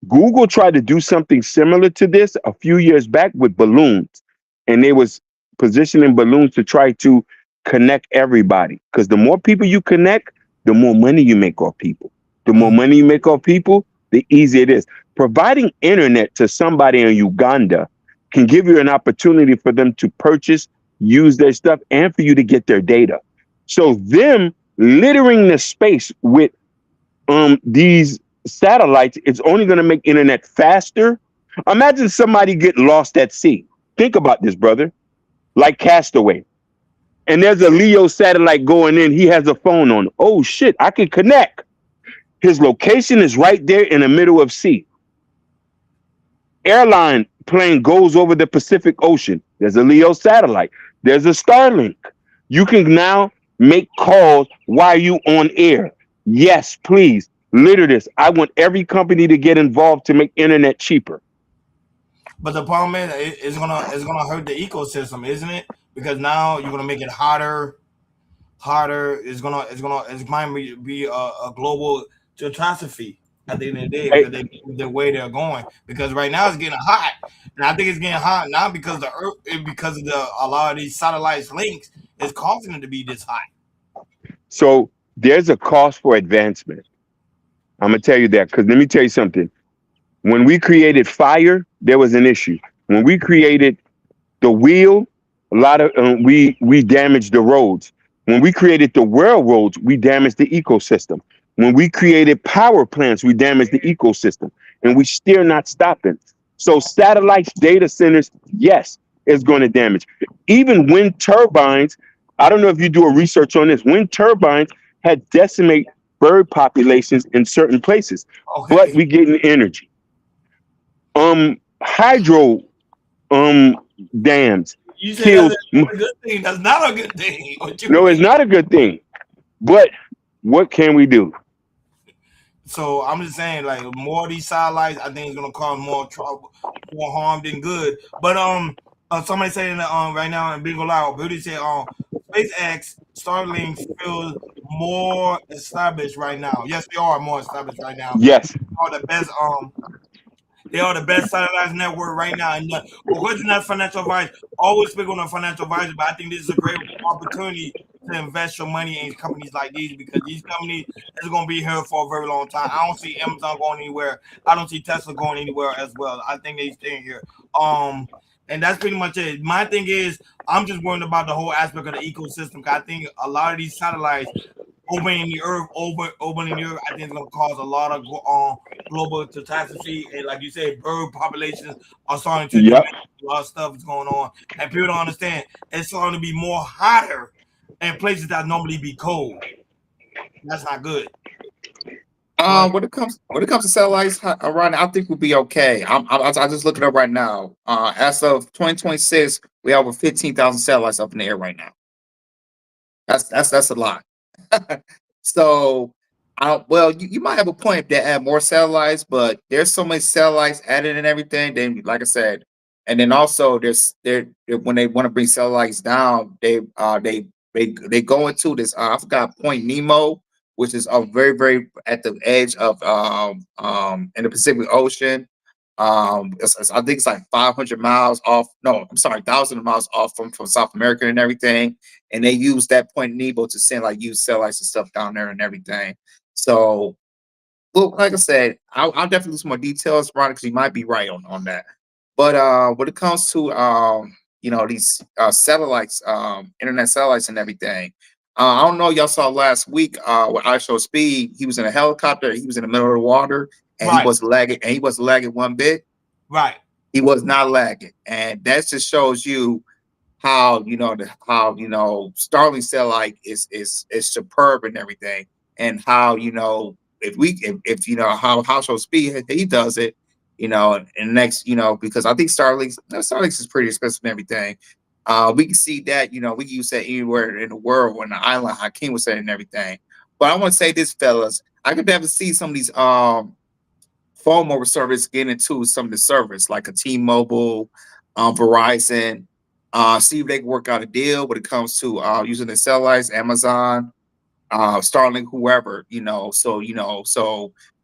Google tried to do something similar to this a few years back with balloons, and they was positioning balloons to try to connect everybody, because the more people you connect, the more money you make off people. The more money you make off people, the easier it is. Providing internet to somebody in Uganda can give you an opportunity for them to purchase, use their stuff, and for you to get their data. So them littering the space with these satellites, it's only going to make internet faster. Imagine somebody get lost at sea. Think about this, brother. Like Castaway. And there's a LEO satellite going in. He has a phone on. Oh shit, I can connect. His location is right there in the middle of sea. Airline plane goes over the Pacific Ocean. There's a LEO satellite. There's a Starlink. You can now make calls while you on air. Yes, please. Literally this. I want every company to get involved to make internet cheaper. But the problem is, it's gonna hurt the ecosystem, isn't it? Because now you're gonna make it hotter. It might be a global catastrophe at the end of the day because the way they're going. Because right now it's getting hot, and I think it's getting hot not because the earth, because of a lot of these satellites links is causing it to be this hot. So there's a cost for advancement. I'm gonna tell you that because let me tell you something. When we created fire, there was an issue. When we created the wheel, a lot of we damaged the roads. When we created the railroads, we damaged the ecosystem. When we created power plants, we damaged the ecosystem, and we still not stopping. So satellites, data centers, yes, is going to damage. Even wind turbines. I don't know if you do a research on this. Wind turbines had decimate bird populations in certain places, but we getting energy. Hydro dams You say kills. that's a good thing. That's not a good thing. No, it's not a good thing. But what can we do? So I'm just saying, like, more of these satellites, I think it's gonna cause more trouble, more harm than good. But somebody saying that right now in Bingo Loud, Beauty said SpaceX Starlink feels more established right now. Yes, they are more established right now. Yes, they are the best satellite network right now. And of course, it's not financial advice. Always speak on a financial advisor, but I think this is a great opportunity to invest your money in companies like these because these companies is going to be here for a very long time. I don't see Amazon going anywhere. I don't see Tesla going anywhere as well. I think they staying here. And that's pretty much it. My thing is, I'm just worried about the whole aspect of the ecosystem. I think a lot of these satellites opening the earth, I think it's going to cause a lot of global catastrophe. And like you said, bird populations are starting to diminish. A lot of stuff is going on. And people don't understand. It's starting to be more hotter in places that normally be cold. That's not good. When it comes to satellites around, I think we'll be okay. I just looking up right now. As of 2026, we have over 15,000 satellites up in the air right now. That's a lot. So, well, you might have a point to add more satellites, but there's so many satellites added and everything. Then, like I said, and then also when they want to bring satellites down, they go into this. I forgot Point Nemo, which is very very at the edge of in the Pacific Ocean. I think it's like 500 miles off. No, I'm sorry, 1,000 miles off from South America and everything. And they use that Point Nemo to send use satellites and stuff down there and everything. So, well, like I said, I'll definitely do some more details, Ron, because you might be right on that. But when it comes to these satellites, internet satellites and everything, I don't know. Y'all saw last week with ISO Speed. He was in a helicopter. He was in the middle of the water, and he wasn't lagging. And he wasn't lagging one bit. Right. He was not lagging, and that just shows you how Starlink satellite is superb and everything, and how if how ISO Speed he does it. And next, because I think Starlink is pretty expensive and everything. We can see that, we can use that anywhere in the world on the island, Hakeem was saying and everything. But I want to say this, fellas, I could never see some of these phone mobile service get into some of the service, like a T-Mobile, Verizon, see if they can work out a deal when it comes to using the satellites, Amazon, Starlink, whoever, so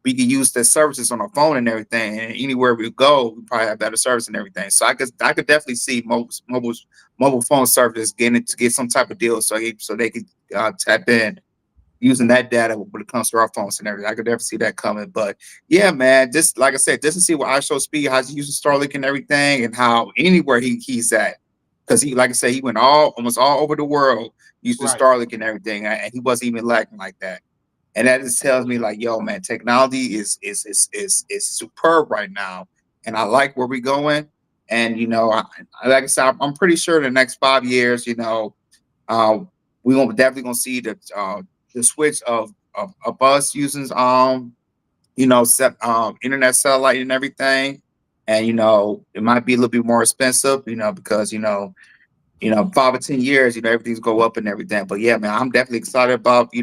we can use the services on our phone and everything, and anywhere we go, we probably have better service and everything. So I could definitely see mobile phone services get some type of deal, so they could tap in using that data when it comes to our phones and everything. I could definitely see that coming. But yeah, man, just like I said, just to see what ISO Speed, how he uses Starlink and everything, and how anywhere he's at, because he, like I said, he went almost all over the world using Starlink and everything, and he wasn't even lagging like that. And that just tells me, like, yo, man, technology is superb right now, and I like where we're going. And like I said, I'm pretty sure in the next 5 years, we're definitely gonna see the switch of us using internet satellite and everything. And it might be a little bit more expensive, because 5 or 10 years, everything's go up and everything. But yeah, man, I'm definitely excited about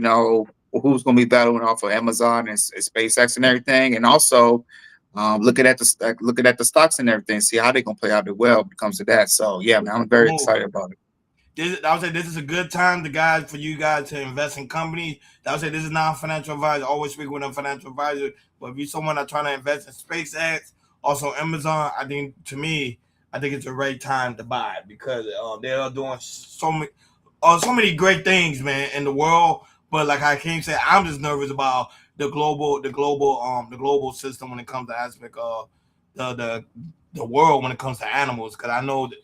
who's going to be battling off of Amazon and SpaceX and everything, and also looking at the stocks and everything, see how they're going to play out as well when it comes to that. So yeah, man, I'm very excited about it. I would say this is a good time for you guys to invest in companies. I would say this is not a financial advisor. Always speak with a financial advisor. But if you're someone that's trying to invest in SpaceX, also Amazon, I think it's a great time to buy it because they are doing so many great things, man, in the world. But like Hakeem said, I'm just nervous about the global system when it comes to aspect of the world when it comes to animals, because I know that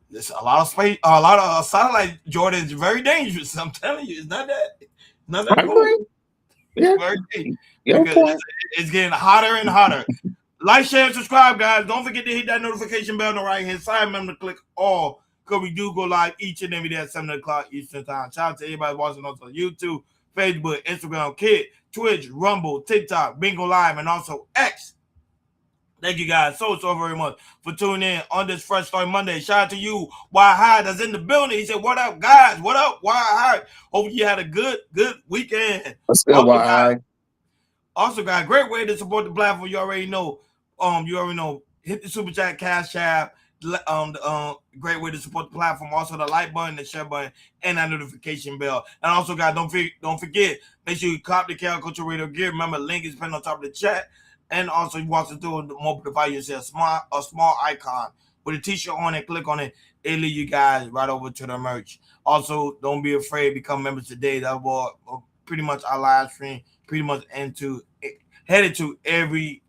there's a lot of satellite, Jordan, is very dangerous. I'm telling you, it's not that cool. Yeah. It's very dangerous because it's getting hotter and hotter. Like, share, and subscribe, guys. Don't forget to hit that notification bell on the right-hand side. Remember to click all, because we do go live each and every day at 7 o'clock Eastern Time. Shout out to everybody watching us on YouTube, Facebook, Instagram, Kid, Twitch, Rumble, TikTok, Bingo Live, and also X. Thank you guys so very much for tuning in on this Fresh Start Monday. Shout out to you, Why High, that's in the building. He said, "What up, guys? What up, Why High? Hope you had a good weekend." What's good, Why High? Also, guys, great way to support the platform. You already know. Hit the super chat, cash app. Great way to support the platform. Also, the like button, the share button, and that notification bell. And also, guys, don't forget. Make sure you copy the KL Culture Radio gear. Remember, the link is pinned on top of the chat. And also, you watch it through the mobile device. You see a small icon with a t-shirt on it. Click on it. It lead you guys right over to the merch. Also, don't be afraid. Become members today. That will pretty much our live stream. Pretty much headed to every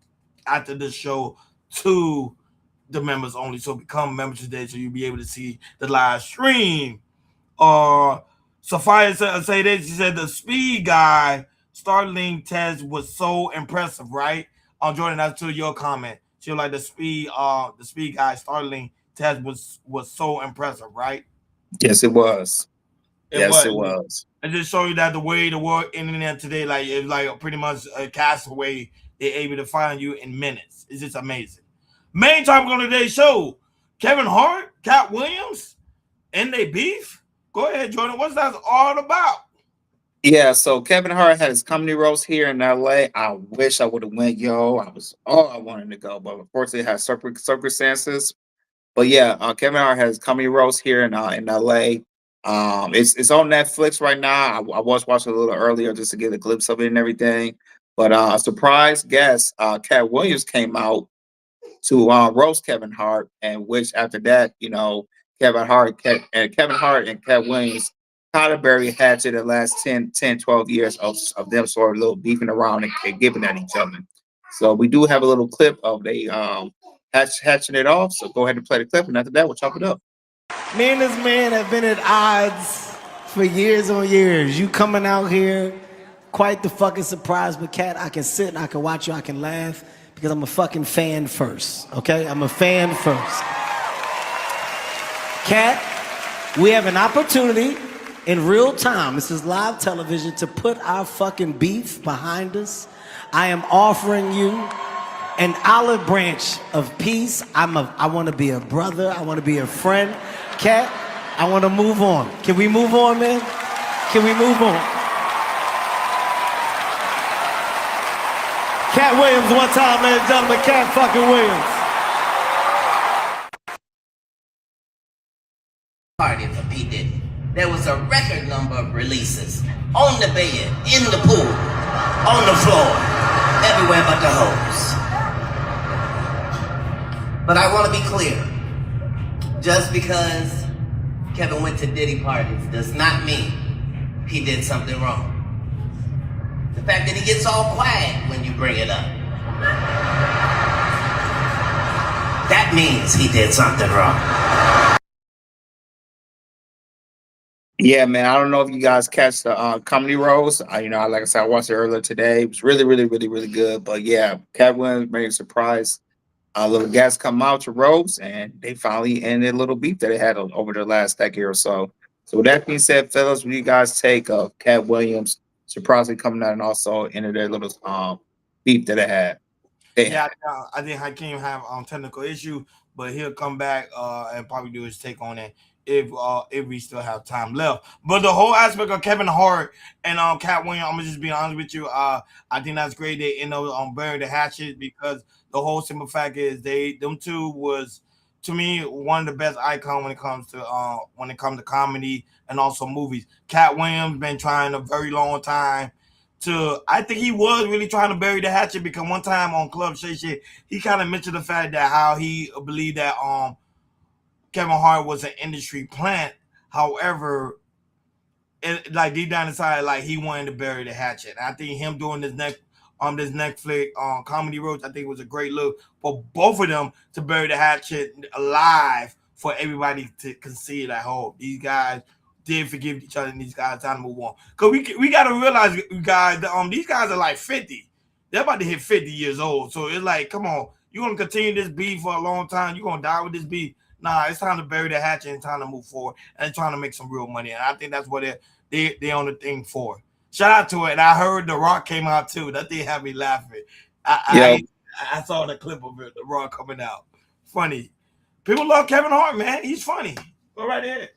after the show to the members only. So become members today, so you'll be able to see the live stream. Sophia say this. She said the speed guy Starlink test was so impressive, right? Jordan, that's to your comment. She was like the speed guy Starlink test was so impressive, right? Yes, it was. It was. And just show you that the way the world internet today, like it's like pretty much a castaway, they're able to find you in minutes. It's just amazing. Main topic on today's show: Kevin Hart, Katt Williams, and they beef. Go ahead, Jordan. What's that all about? Yeah, so Kevin Hart had his comedy roast here in LA. I wish I would have went, yo. I wanted to go, but unfortunately, it had circumstances. But yeah, Kevin Hart has comedy roast here in LA. It's on Netflix right now. I was watching a little earlier just to get a glimpse of it and everything. But a surprise guest, Katt Williams, came out to roast Kevin Hart, and which after that, Kevin Hart and Katt Williams kind of buried Hatchet the last 10, 12 years of them sort of a little beefing around and giving at each other. So we do have a little clip of they hatching it off. So go ahead and play the clip, and after that, we'll chop it up. Me and this man have been at odds for years on years. You coming out here, quite the fucking surprise. But Katt, I can sit and I can watch you, I can laugh, because I'm a fucking fan first, okay? I'm a fan first. Katt, we have an opportunity in real time, this is live television, to put our fucking beef behind us. I am offering you an olive branch of peace. I want to be a brother. I want to be a friend. Katt, I want to move on. Can we move on, man? Can we move on? Katt Williams, one time, ladies and gentlemen. Katt fucking Williams. Party for P. Diddy. There was a record number of releases on the bed, in the pool, on the floor, everywhere but the hose. But I want to be clear. Just because Kevin went to Diddy parties does not mean he did something wrong. The fact that he gets all quiet when you bring it up, that means he did something wrong. Yeah, man. I don't know if you guys catch the comedy roast. Like I said, I watched it earlier today. It was really, really, really, really good. But yeah, Katt Williams made a surprise. Little guys come out to roast, and they finally ended a little beef that they had over the last decade or so. So with that being said, fellas, what do you guys take of Katt Williams surprisingly coming out and also ended their little beef that they had? Yeah, I think Hakeem have technical issue, but he'll come back and probably do his take on it if we still have time left. But the whole aspect of Kevin Hart and Katt Williams, I'm gonna just be honest with you. I think that's great. They end up burying the hatchet because the whole simple fact is them two was, to me, one of the best icons when it comes to comedy and also movies. Katt Williams been trying a very long time I think he was really trying to bury the hatchet, because one time on Club Shay Shay, he kind of mentioned the fact that how he believed that Kevin Hart was an industry plant. However, like deep down inside, like he wanted to bury the hatchet. And I think him doing this Netflix comedy roast, I think it was a great look for both of them to bury the hatchet alive for everybody to concede that hope. These guys did forgive each other, and these guys time to move on. Because we got to realize, guys, these guys are like 50. They're about to hit 50 years old. So it's like, come on, you're going to continue this beef for a long time. You're going to die with this beef. Nah, it's time to bury the hatchet and time to move forward and trying to make some real money. And I think that's what they're on the thing for. Shout out to it. And I heard The Rock came out too. That thing had me laughing. I saw the clip of it, The Rock coming out. Funny. People love Kevin Hart, man. He's funny. Go right ahead.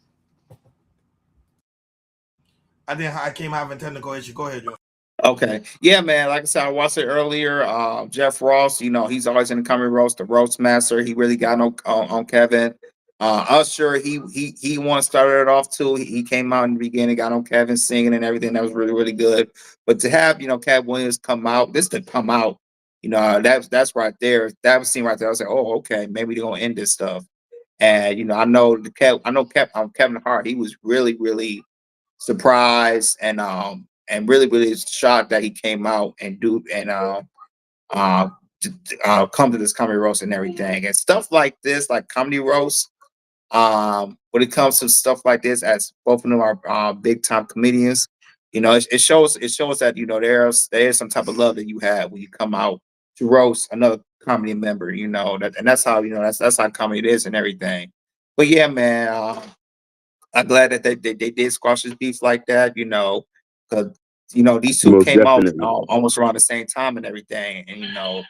I think I came having technical issue. Go ahead, Joe. Okay. Yeah, man. Like I said, I watched it earlier. Jeff Ross, he's always in the comedy roast, the roast master. He really got on Kevin. Usher, he once started it off too. He came out in the beginning, got on Kevin singing and everything. That was really, really good. But to have, Katt Williams come out, that's right there. That was seen right there. I was like, oh, okay, maybe they're gonna end this stuff. And I know Kevin Hart, he was really, really surprised and really, really shocked that he came out and come to this comedy roast and everything. And stuff like this, like comedy roast, when it comes to stuff like this, as both of them are big time comedians, it shows that there's some type of love that you have when you come out to roast another comedy member, and that's how that's how comedy is and everything. But yeah, man, I'm glad that they did squash this beef like that, because these two Most came out definitely. almost around the same time and everything, and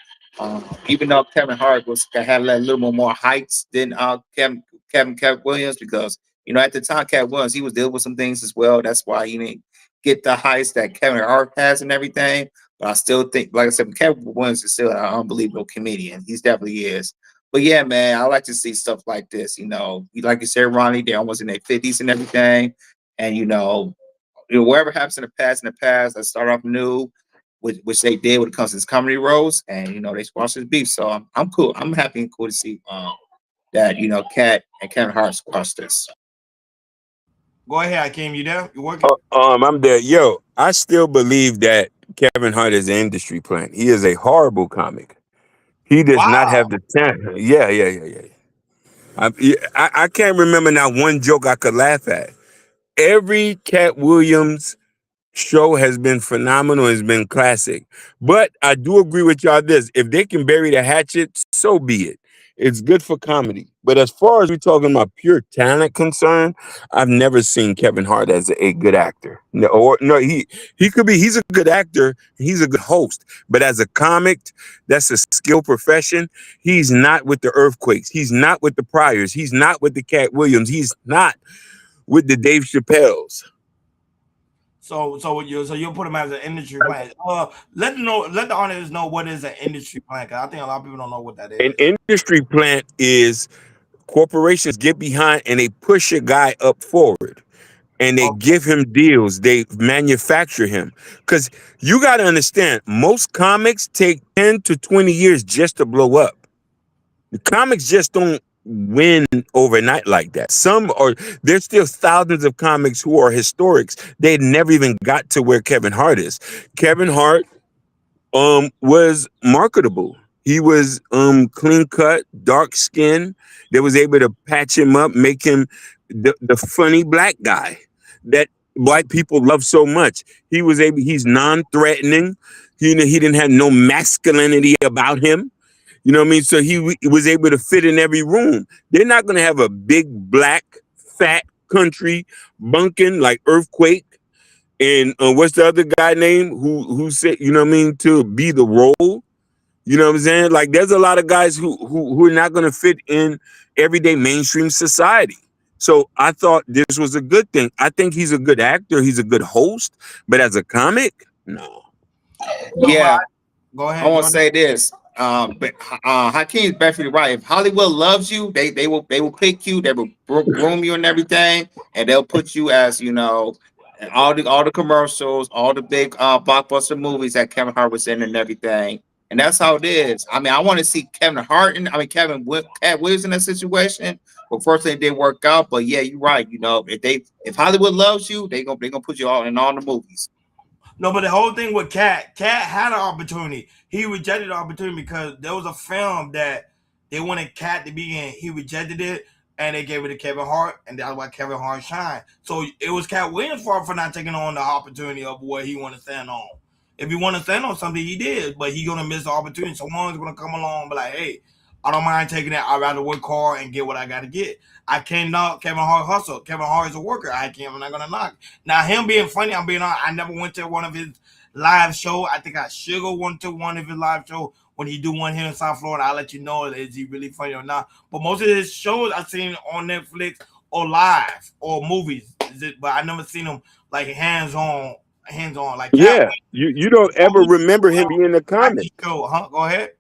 even though Kevin Hart had a little more heights than Katt Williams, because at the time Katt Williams, he was dealing with some things as well. That's why he didn't get the heights that Kevin Hart has and everything. But I still think, like I said, Katt Williams is still an unbelievable comedian. He definitely is. But yeah, man, I like to see stuff like this. Like you said, Ronnie, they're almost in their 50s and everything, and whatever happens in the past, let's start off new, which they did when it comes to this comedy roast, and they squashed this beef. So I'm cool. I'm happy and cool to see that Katt and Kevin Hart squashed this. Go ahead, Hakeem. You there? You working? I'm there. Yo, I still believe that Kevin Hart is an industry plant. He is a horrible comic. He does not have the talent. Yeah. I can't remember now one joke I could laugh at. Every Katt Williams show has been phenomenal, has been classic. But I do agree with y'all this. If they can bury the hatchet, so be it. It's good for comedy. But as far as we're talking about pure talent concern, I've never seen Kevin Hart as a good actor. He's a good actor, he's a good host. But as a comic, that's a skill profession. He's not with the Earthquakes. He's not with the Pryors. He's not with the Katt Williams. He's not with the Dave Chappelles. So you'll put him as an industry plant. Let the audience know what is an industry plant, because I think a lot of people don't know what that is. An industry plant is corporations get behind and they push a guy up forward, and they give him deals. They manufacture him, because you got to understand, most comics take 10 to 20 years just to blow up. The comics just don't win overnight like that. There's still thousands of comics who are historics. They never even got to where Kevin Hart is. Kevin Hart was marketable. He was clean cut, dark skin. They was able to patch him up, make him the funny black guy that white people love so much. He's non-threatening. He didn't have no masculinity about him. You know what I mean? So he was able to fit in every room. They're not going to have a big, black, fat country bunking like Earthquake. And what's the other guy name who said, to be the role? You know what I'm saying? Like, there's a lot of guys who are not going to fit in everyday mainstream society. So I thought this was a good thing. I think he's a good actor. He's a good host. But as a comic, no. Yeah. Go ahead. I want to say this. But Hakeem's definitely right. If Hollywood loves you, they will pick you, they will groom you and everything, and they'll put you as, you know, all the commercials, all the big blockbuster movies that Kevin Hart was in and everything. And that's how it is. I mean, I want to see Katt Williams in that situation. But first thing didn't work out. But yeah, you're right. You know, if Hollywood loves you, they gonna put you all in all the movies. No, but the whole thing with Katt had an opportunity. He rejected the opportunity because there was a film that they wanted Katt to be in. He rejected it, and they gave it to Kevin Hart, and that's why Kevin Hart shined. So it was Katt Williams' fault for not taking on the opportunity of what he wanted to stand on. If he wanted to stand on something, he did, but he gonna miss the opportunity. Someone's gonna come along and be like, "Hey, I don't mind taking it. I'd rather work hard and get what I got to get." I can't knock Kevin Hart hustle. Kevin Hart is a worker. I'm not gonna knock. Now him being funny, I'm being honest. I never went to one of his live show. I think I should go to one of his live show when he do one here in South Florida. I'll let you know is he really funny or not. But most of his shows I've seen on Netflix or live or movies. But I never seen him like hands on. Like Yeah, you don't ever remember him being a comic. Go ahead.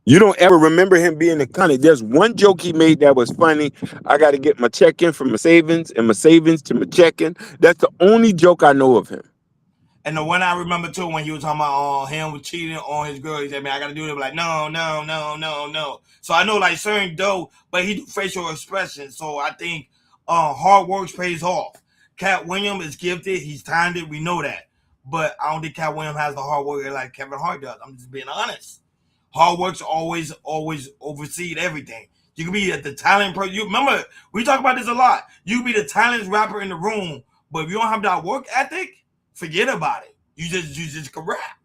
You don't ever remember him being a comic. There's one joke he made that was funny. I got to get my check-in from my savings and my savings to my check-in. That's the only joke I know of him. And the one I remember too, when he was talking about him cheating on his girl, he said, "Man, I got to do it." Like, no. So I know like certain dope, but he do facial expressions. So I think hard work pays off. Katt Williams is gifted. He's talented. We know that. But I don't think Katt Williams has the hard work like Kevin Hart does. I'm just being honest. Hard work's always oversee everything. You can be the talent person. You remember we talk about this a lot. You can be the talent rapper in the room, but if you don't have that work ethic, forget about it. You just can rap.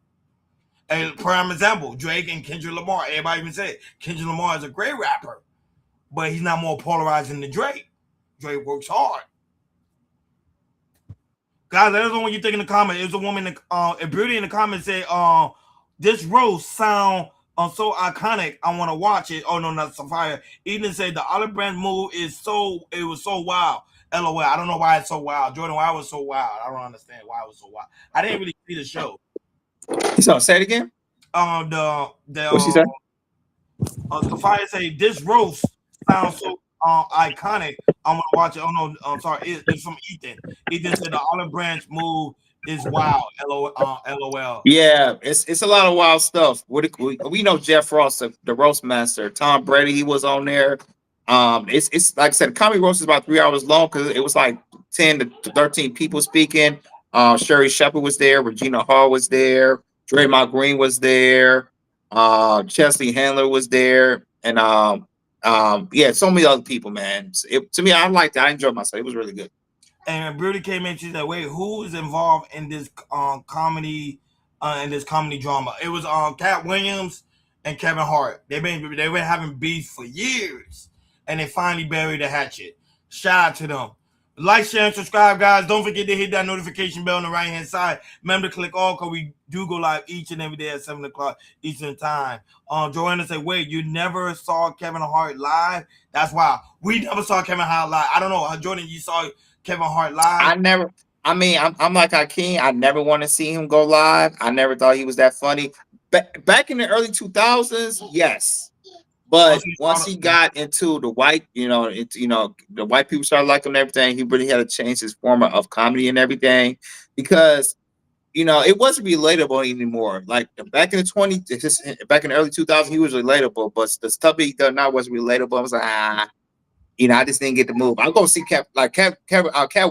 And prime example, Drake and Kendrick Lamar. Everybody even say Kendrick Lamar is a great rapper, but he's not more polarizing than Drake. Drake works hard. Guys, let us know what you think in the comments. There's a woman, a beauty in the comments said, this roast sound so iconic. I want to watch it. Oh no, not Sapphire. Eden said the Olive Branch move it was so wild. LOL. I don't know why it's so wild. Jordan, why it was so wild? I don't understand why it was so wild. I didn't really see the show. So say it again. What she said? Sapphire say this roast sounds so iconic. I'm gonna watch it. Oh no, I'm sorry. It's from Ethan. Ethan said the Olive Branch move is wild. LOL. Yeah, it's a lot of wild stuff. We know Jeff Ross, the roast master. Tom Brady, he was on there. It's like I said, comedy roast is about 3 hours long because it was like 10 to 13 people speaking. Sherry Shepherd was there. Regina Hall was there. Draymond Green was there. Chesley Handler was there, and yeah, so many other people, man. To me, I liked it. I enjoyed myself. It was really good. And Beauty came in. She said, "Wait, who is involved in this comedy drama?" It was Katt Williams and Kevin Hart. They've been having beef for years, and they finally buried the hatchet. Shout out to them. Like, share, and subscribe, guys. Don't forget to hit that notification bell on the right hand side. Remember to click all because we do go live each and every day at 7 o'clock Eastern time. Joanna said, "Wait, you never saw Kevin Hart live?" That's why we never saw Kevin Hart live. I don't know, Jordan, you saw Kevin Hart live? I'm like Hakeem. I never want to see him go live. I never thought he was that funny. Back in the early 2000s, yes. But once he got into the white, the white people started liking him and everything, he really had to change his form of comedy and everything because, it wasn't relatable anymore. Like back in the early 2000s, he was relatable, but the stuff he done now wasn't relatable. I was like, I just didn't get the move. I'm gonna see Katt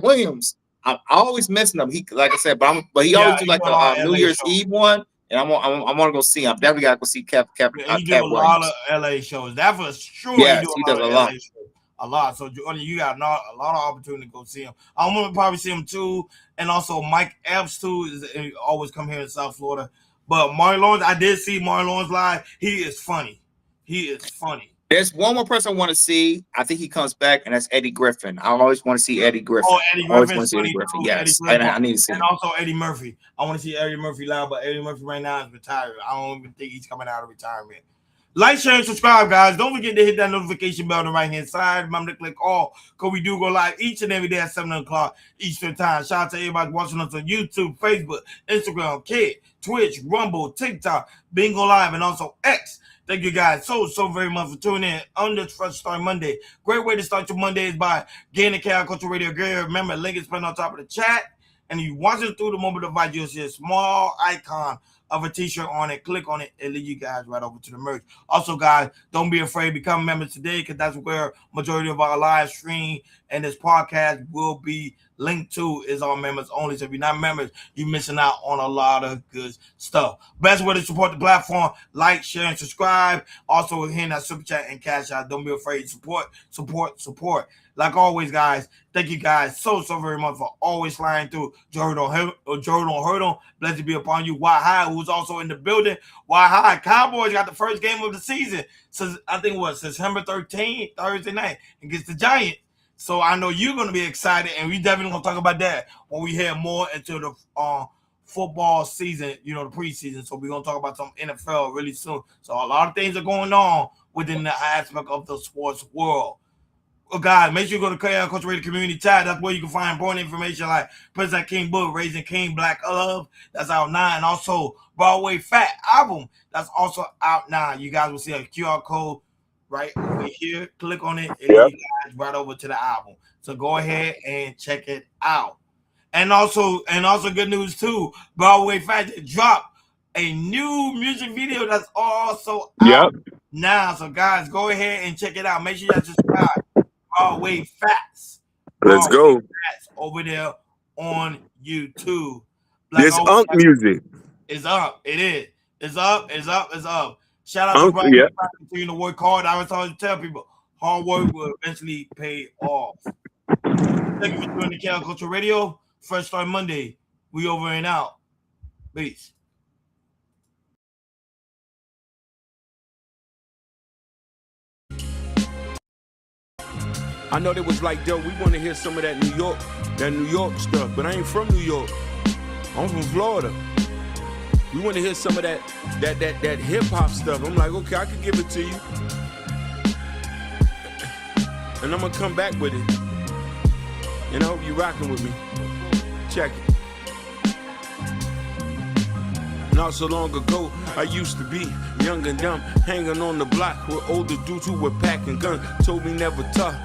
Williams. I always missing him. He, like I said, but he always do like a New Year's Eve one, and I'm gonna go see him. I'm definitely gotta go see Katt He do a lot of LA shows. That for sure. Yes, he does a lot. A lot. So you got a lot of opportunity to go see him. I'm gonna probably see him too, and also Mike Epps too is always come here in South Florida. But Martin Lawrence, I did see Martin Lawrence live. He is funny. There's one more person I want to see. I think he comes back, and that's Eddie Griffin. I always want to see Eddie Griffin. Oh, Eddie Griffin. Yes, I need to see him. And also Eddie Murphy. I want to see Eddie Murphy live, but Eddie Murphy right now is retired. I don't even think he's coming out of retirement. Like, share, and subscribe, guys. Don't forget to hit that notification bell on the right-hand side. Remember to click all, because we do go live each and every day at 7 o'clock Eastern Time. Shout out to everybody watching us on YouTube, Facebook, Instagram, Kid, Twitch, Rumble, TikTok, Bingo Live, and also X. Thank you guys so very much for tuning in on this Fresh Start Monday. Great way to start your Monday is by getting the Chaos Culture Radio gear. Remember, link is pinned on top of the chat. And if you watch it through the mobile device, you'll see a small icon of a t-shirt on it. Click on it and lead you guys right over to the merch. Also, guys, don't be afraid. Become members today, because that's where majority of our live stream and this podcast will be linked to, is all members only. So if you're not members, you're missing out on a lot of good stuff. Best way to support the platform, like, share, and subscribe. Also, hitting that super chat and cash out. Don't be afraid. Support. Like always, guys, thank you guys so very much for always flying through. Jordan Hurdle, blessed be upon you. Why High, who's also in the building. Why High, Cowboys got the first game of the season since, I think, September 13th, Thursday night, against the Giants. So I know you're going to be excited, and we definitely going to talk about that when we head more into the football season, the preseason. So we're going to talk about some NFL really soon. So a lot of things are going on within the aspect of the sports world. Oh, guys, make sure you go to Chaos Culture Radio Community tab. That's where you can find important information like President King book, Raising King, Black Love. That's out now. And also Broadway Fat album. That's also out now. You guys will see a QR code right over here. Click on it and you guys right over to the album. So go ahead and check it out. And also good news too. Broadway Fat dropped a new music video that's also out now. So guys, go ahead and check it out. Make sure you guys subscribe. Broadway Fats. Let's go. Fats over there on YouTube. This Unk music. It's up. It is. It's up. Shout out to Brian for continuing to work hard. I was always tell people, hard work will eventually pay off. Thank you for doing the Chaos Culture Radio. Fresh Start Monday. We over and out. Peace. I know they was like, yo, we want to hear some of that New York stuff, but I ain't from New York. I'm from Florida. We want to hear some of that hip hop stuff. I'm like, okay, I can give it to you, and I'm gonna come back with it. And I hope you rocking with me. Check it. Not so long ago, I used to be young and dumb, hanging on the block with older dudes who were packing guns. Told me never talk,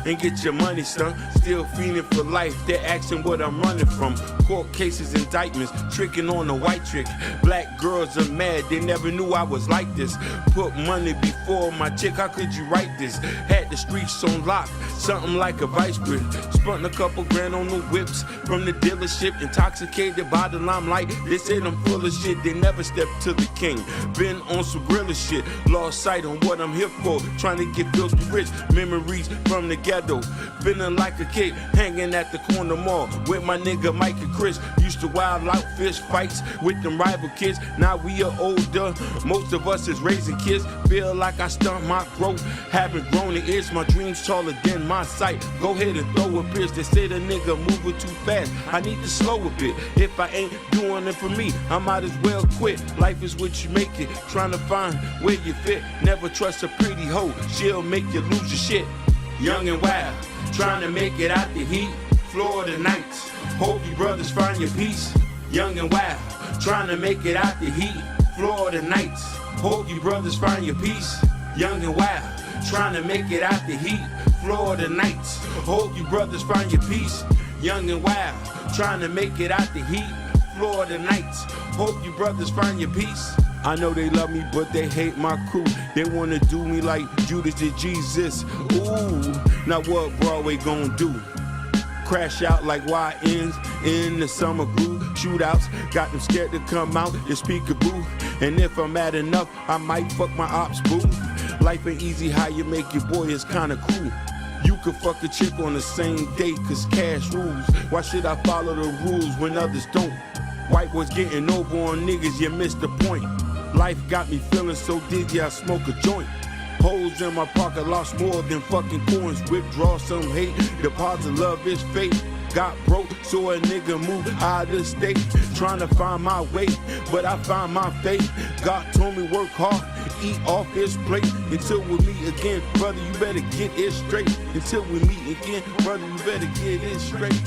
and get your money stung. Still feeling for life, they're asking what I'm running from. Court cases, indictments, tricking on the white trick. Black girls are mad, they never knew I was like this. Put money before my chick, how could you write this? Had the streets on lock, something like a vice grip. Spent a couple grand on the whips from the dealership. Intoxicated by the limelight, they said I'm full of shit. They never stepped to the king. Been on some gorilla shit, lost sight on what I'm here for. Trying to get filthy rich, memories from the ghetto. Feeling like a kid, hanging at the corner mall with my nigga Mike and Chris. Used to wild out fish fights with them rival kids. Now we are older, most of us is raising kids. Feel like I stunt my growth, haven't grown it is. My dreams taller than my sight. Go ahead and throw a bitch. They say the nigga moving too fast, I need to slow a bit. If I ain't doing it for me, I might as well quit. Life is what you make it, trying to find where you fit. Never trust a pretty hoe, she'll make you lose your shit. Young and wild, trying to make it out the heat. Florida nights, hope you brothers find your peace. Young and wild, trying to make it out the heat. Florida nights, hope you brothers find your peace. Young and wild, trying to make it out the heat. Florida nights, hope you brothers find your peace. Young and wild, trying to make it out the heat. Florida nights, hope you brothers find your peace. I know they love me, but they hate my crew. They wanna do me like Judas did Jesus. Ooh, now what Broadway gonna do? Crash out like YNs in the summer groove. Shootouts got them scared to come out and peekaboo. And if I'm mad enough, I might fuck my ops boo. Life ain't easy, how you make your boy is kinda cool. You could fuck a chick on the same day, cause cash rules. Why should I follow the rules when others don't? White boys getting over on niggas, you missed the point. Life got me feeling so dizzy, I smoke a joint. Holes in my pocket, lost more than fucking coins. Withdraw some hate, deposit love is fate. Got broke, so a nigga moved out of state. Trying to find my way, but I found my fate. God told me work hard eat off this plate. Until we meet again, brother, you better get it straight. Until we meet again, brother, you better get it straight.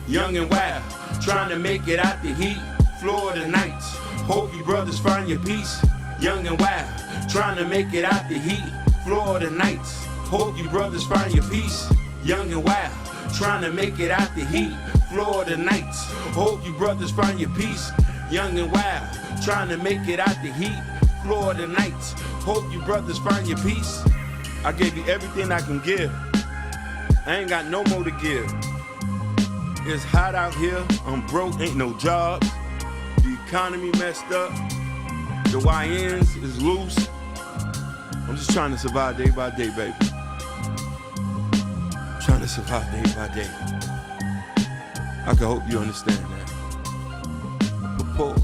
Young and wild, trying to make it out the heat. Florida nights, hope you brothers find your peace. Young and wild, trying to make it out the heat. Florida nights, hope you brothers find your peace. Young and wild, trying to make it out the heat. Florida nights, hope you brothers find your peace. Young and wild, trying to make it out the heat. Florida nights, hope you brothers find your peace. I gave you everything I can give. I ain't got no more to give. It's hot out here, I'm broke, ain't no jobs. The economy messed up, the YNs is loose. I'm just trying to survive day by day, baby. I'm trying to survive day by day. I can hope you understand that. But pause.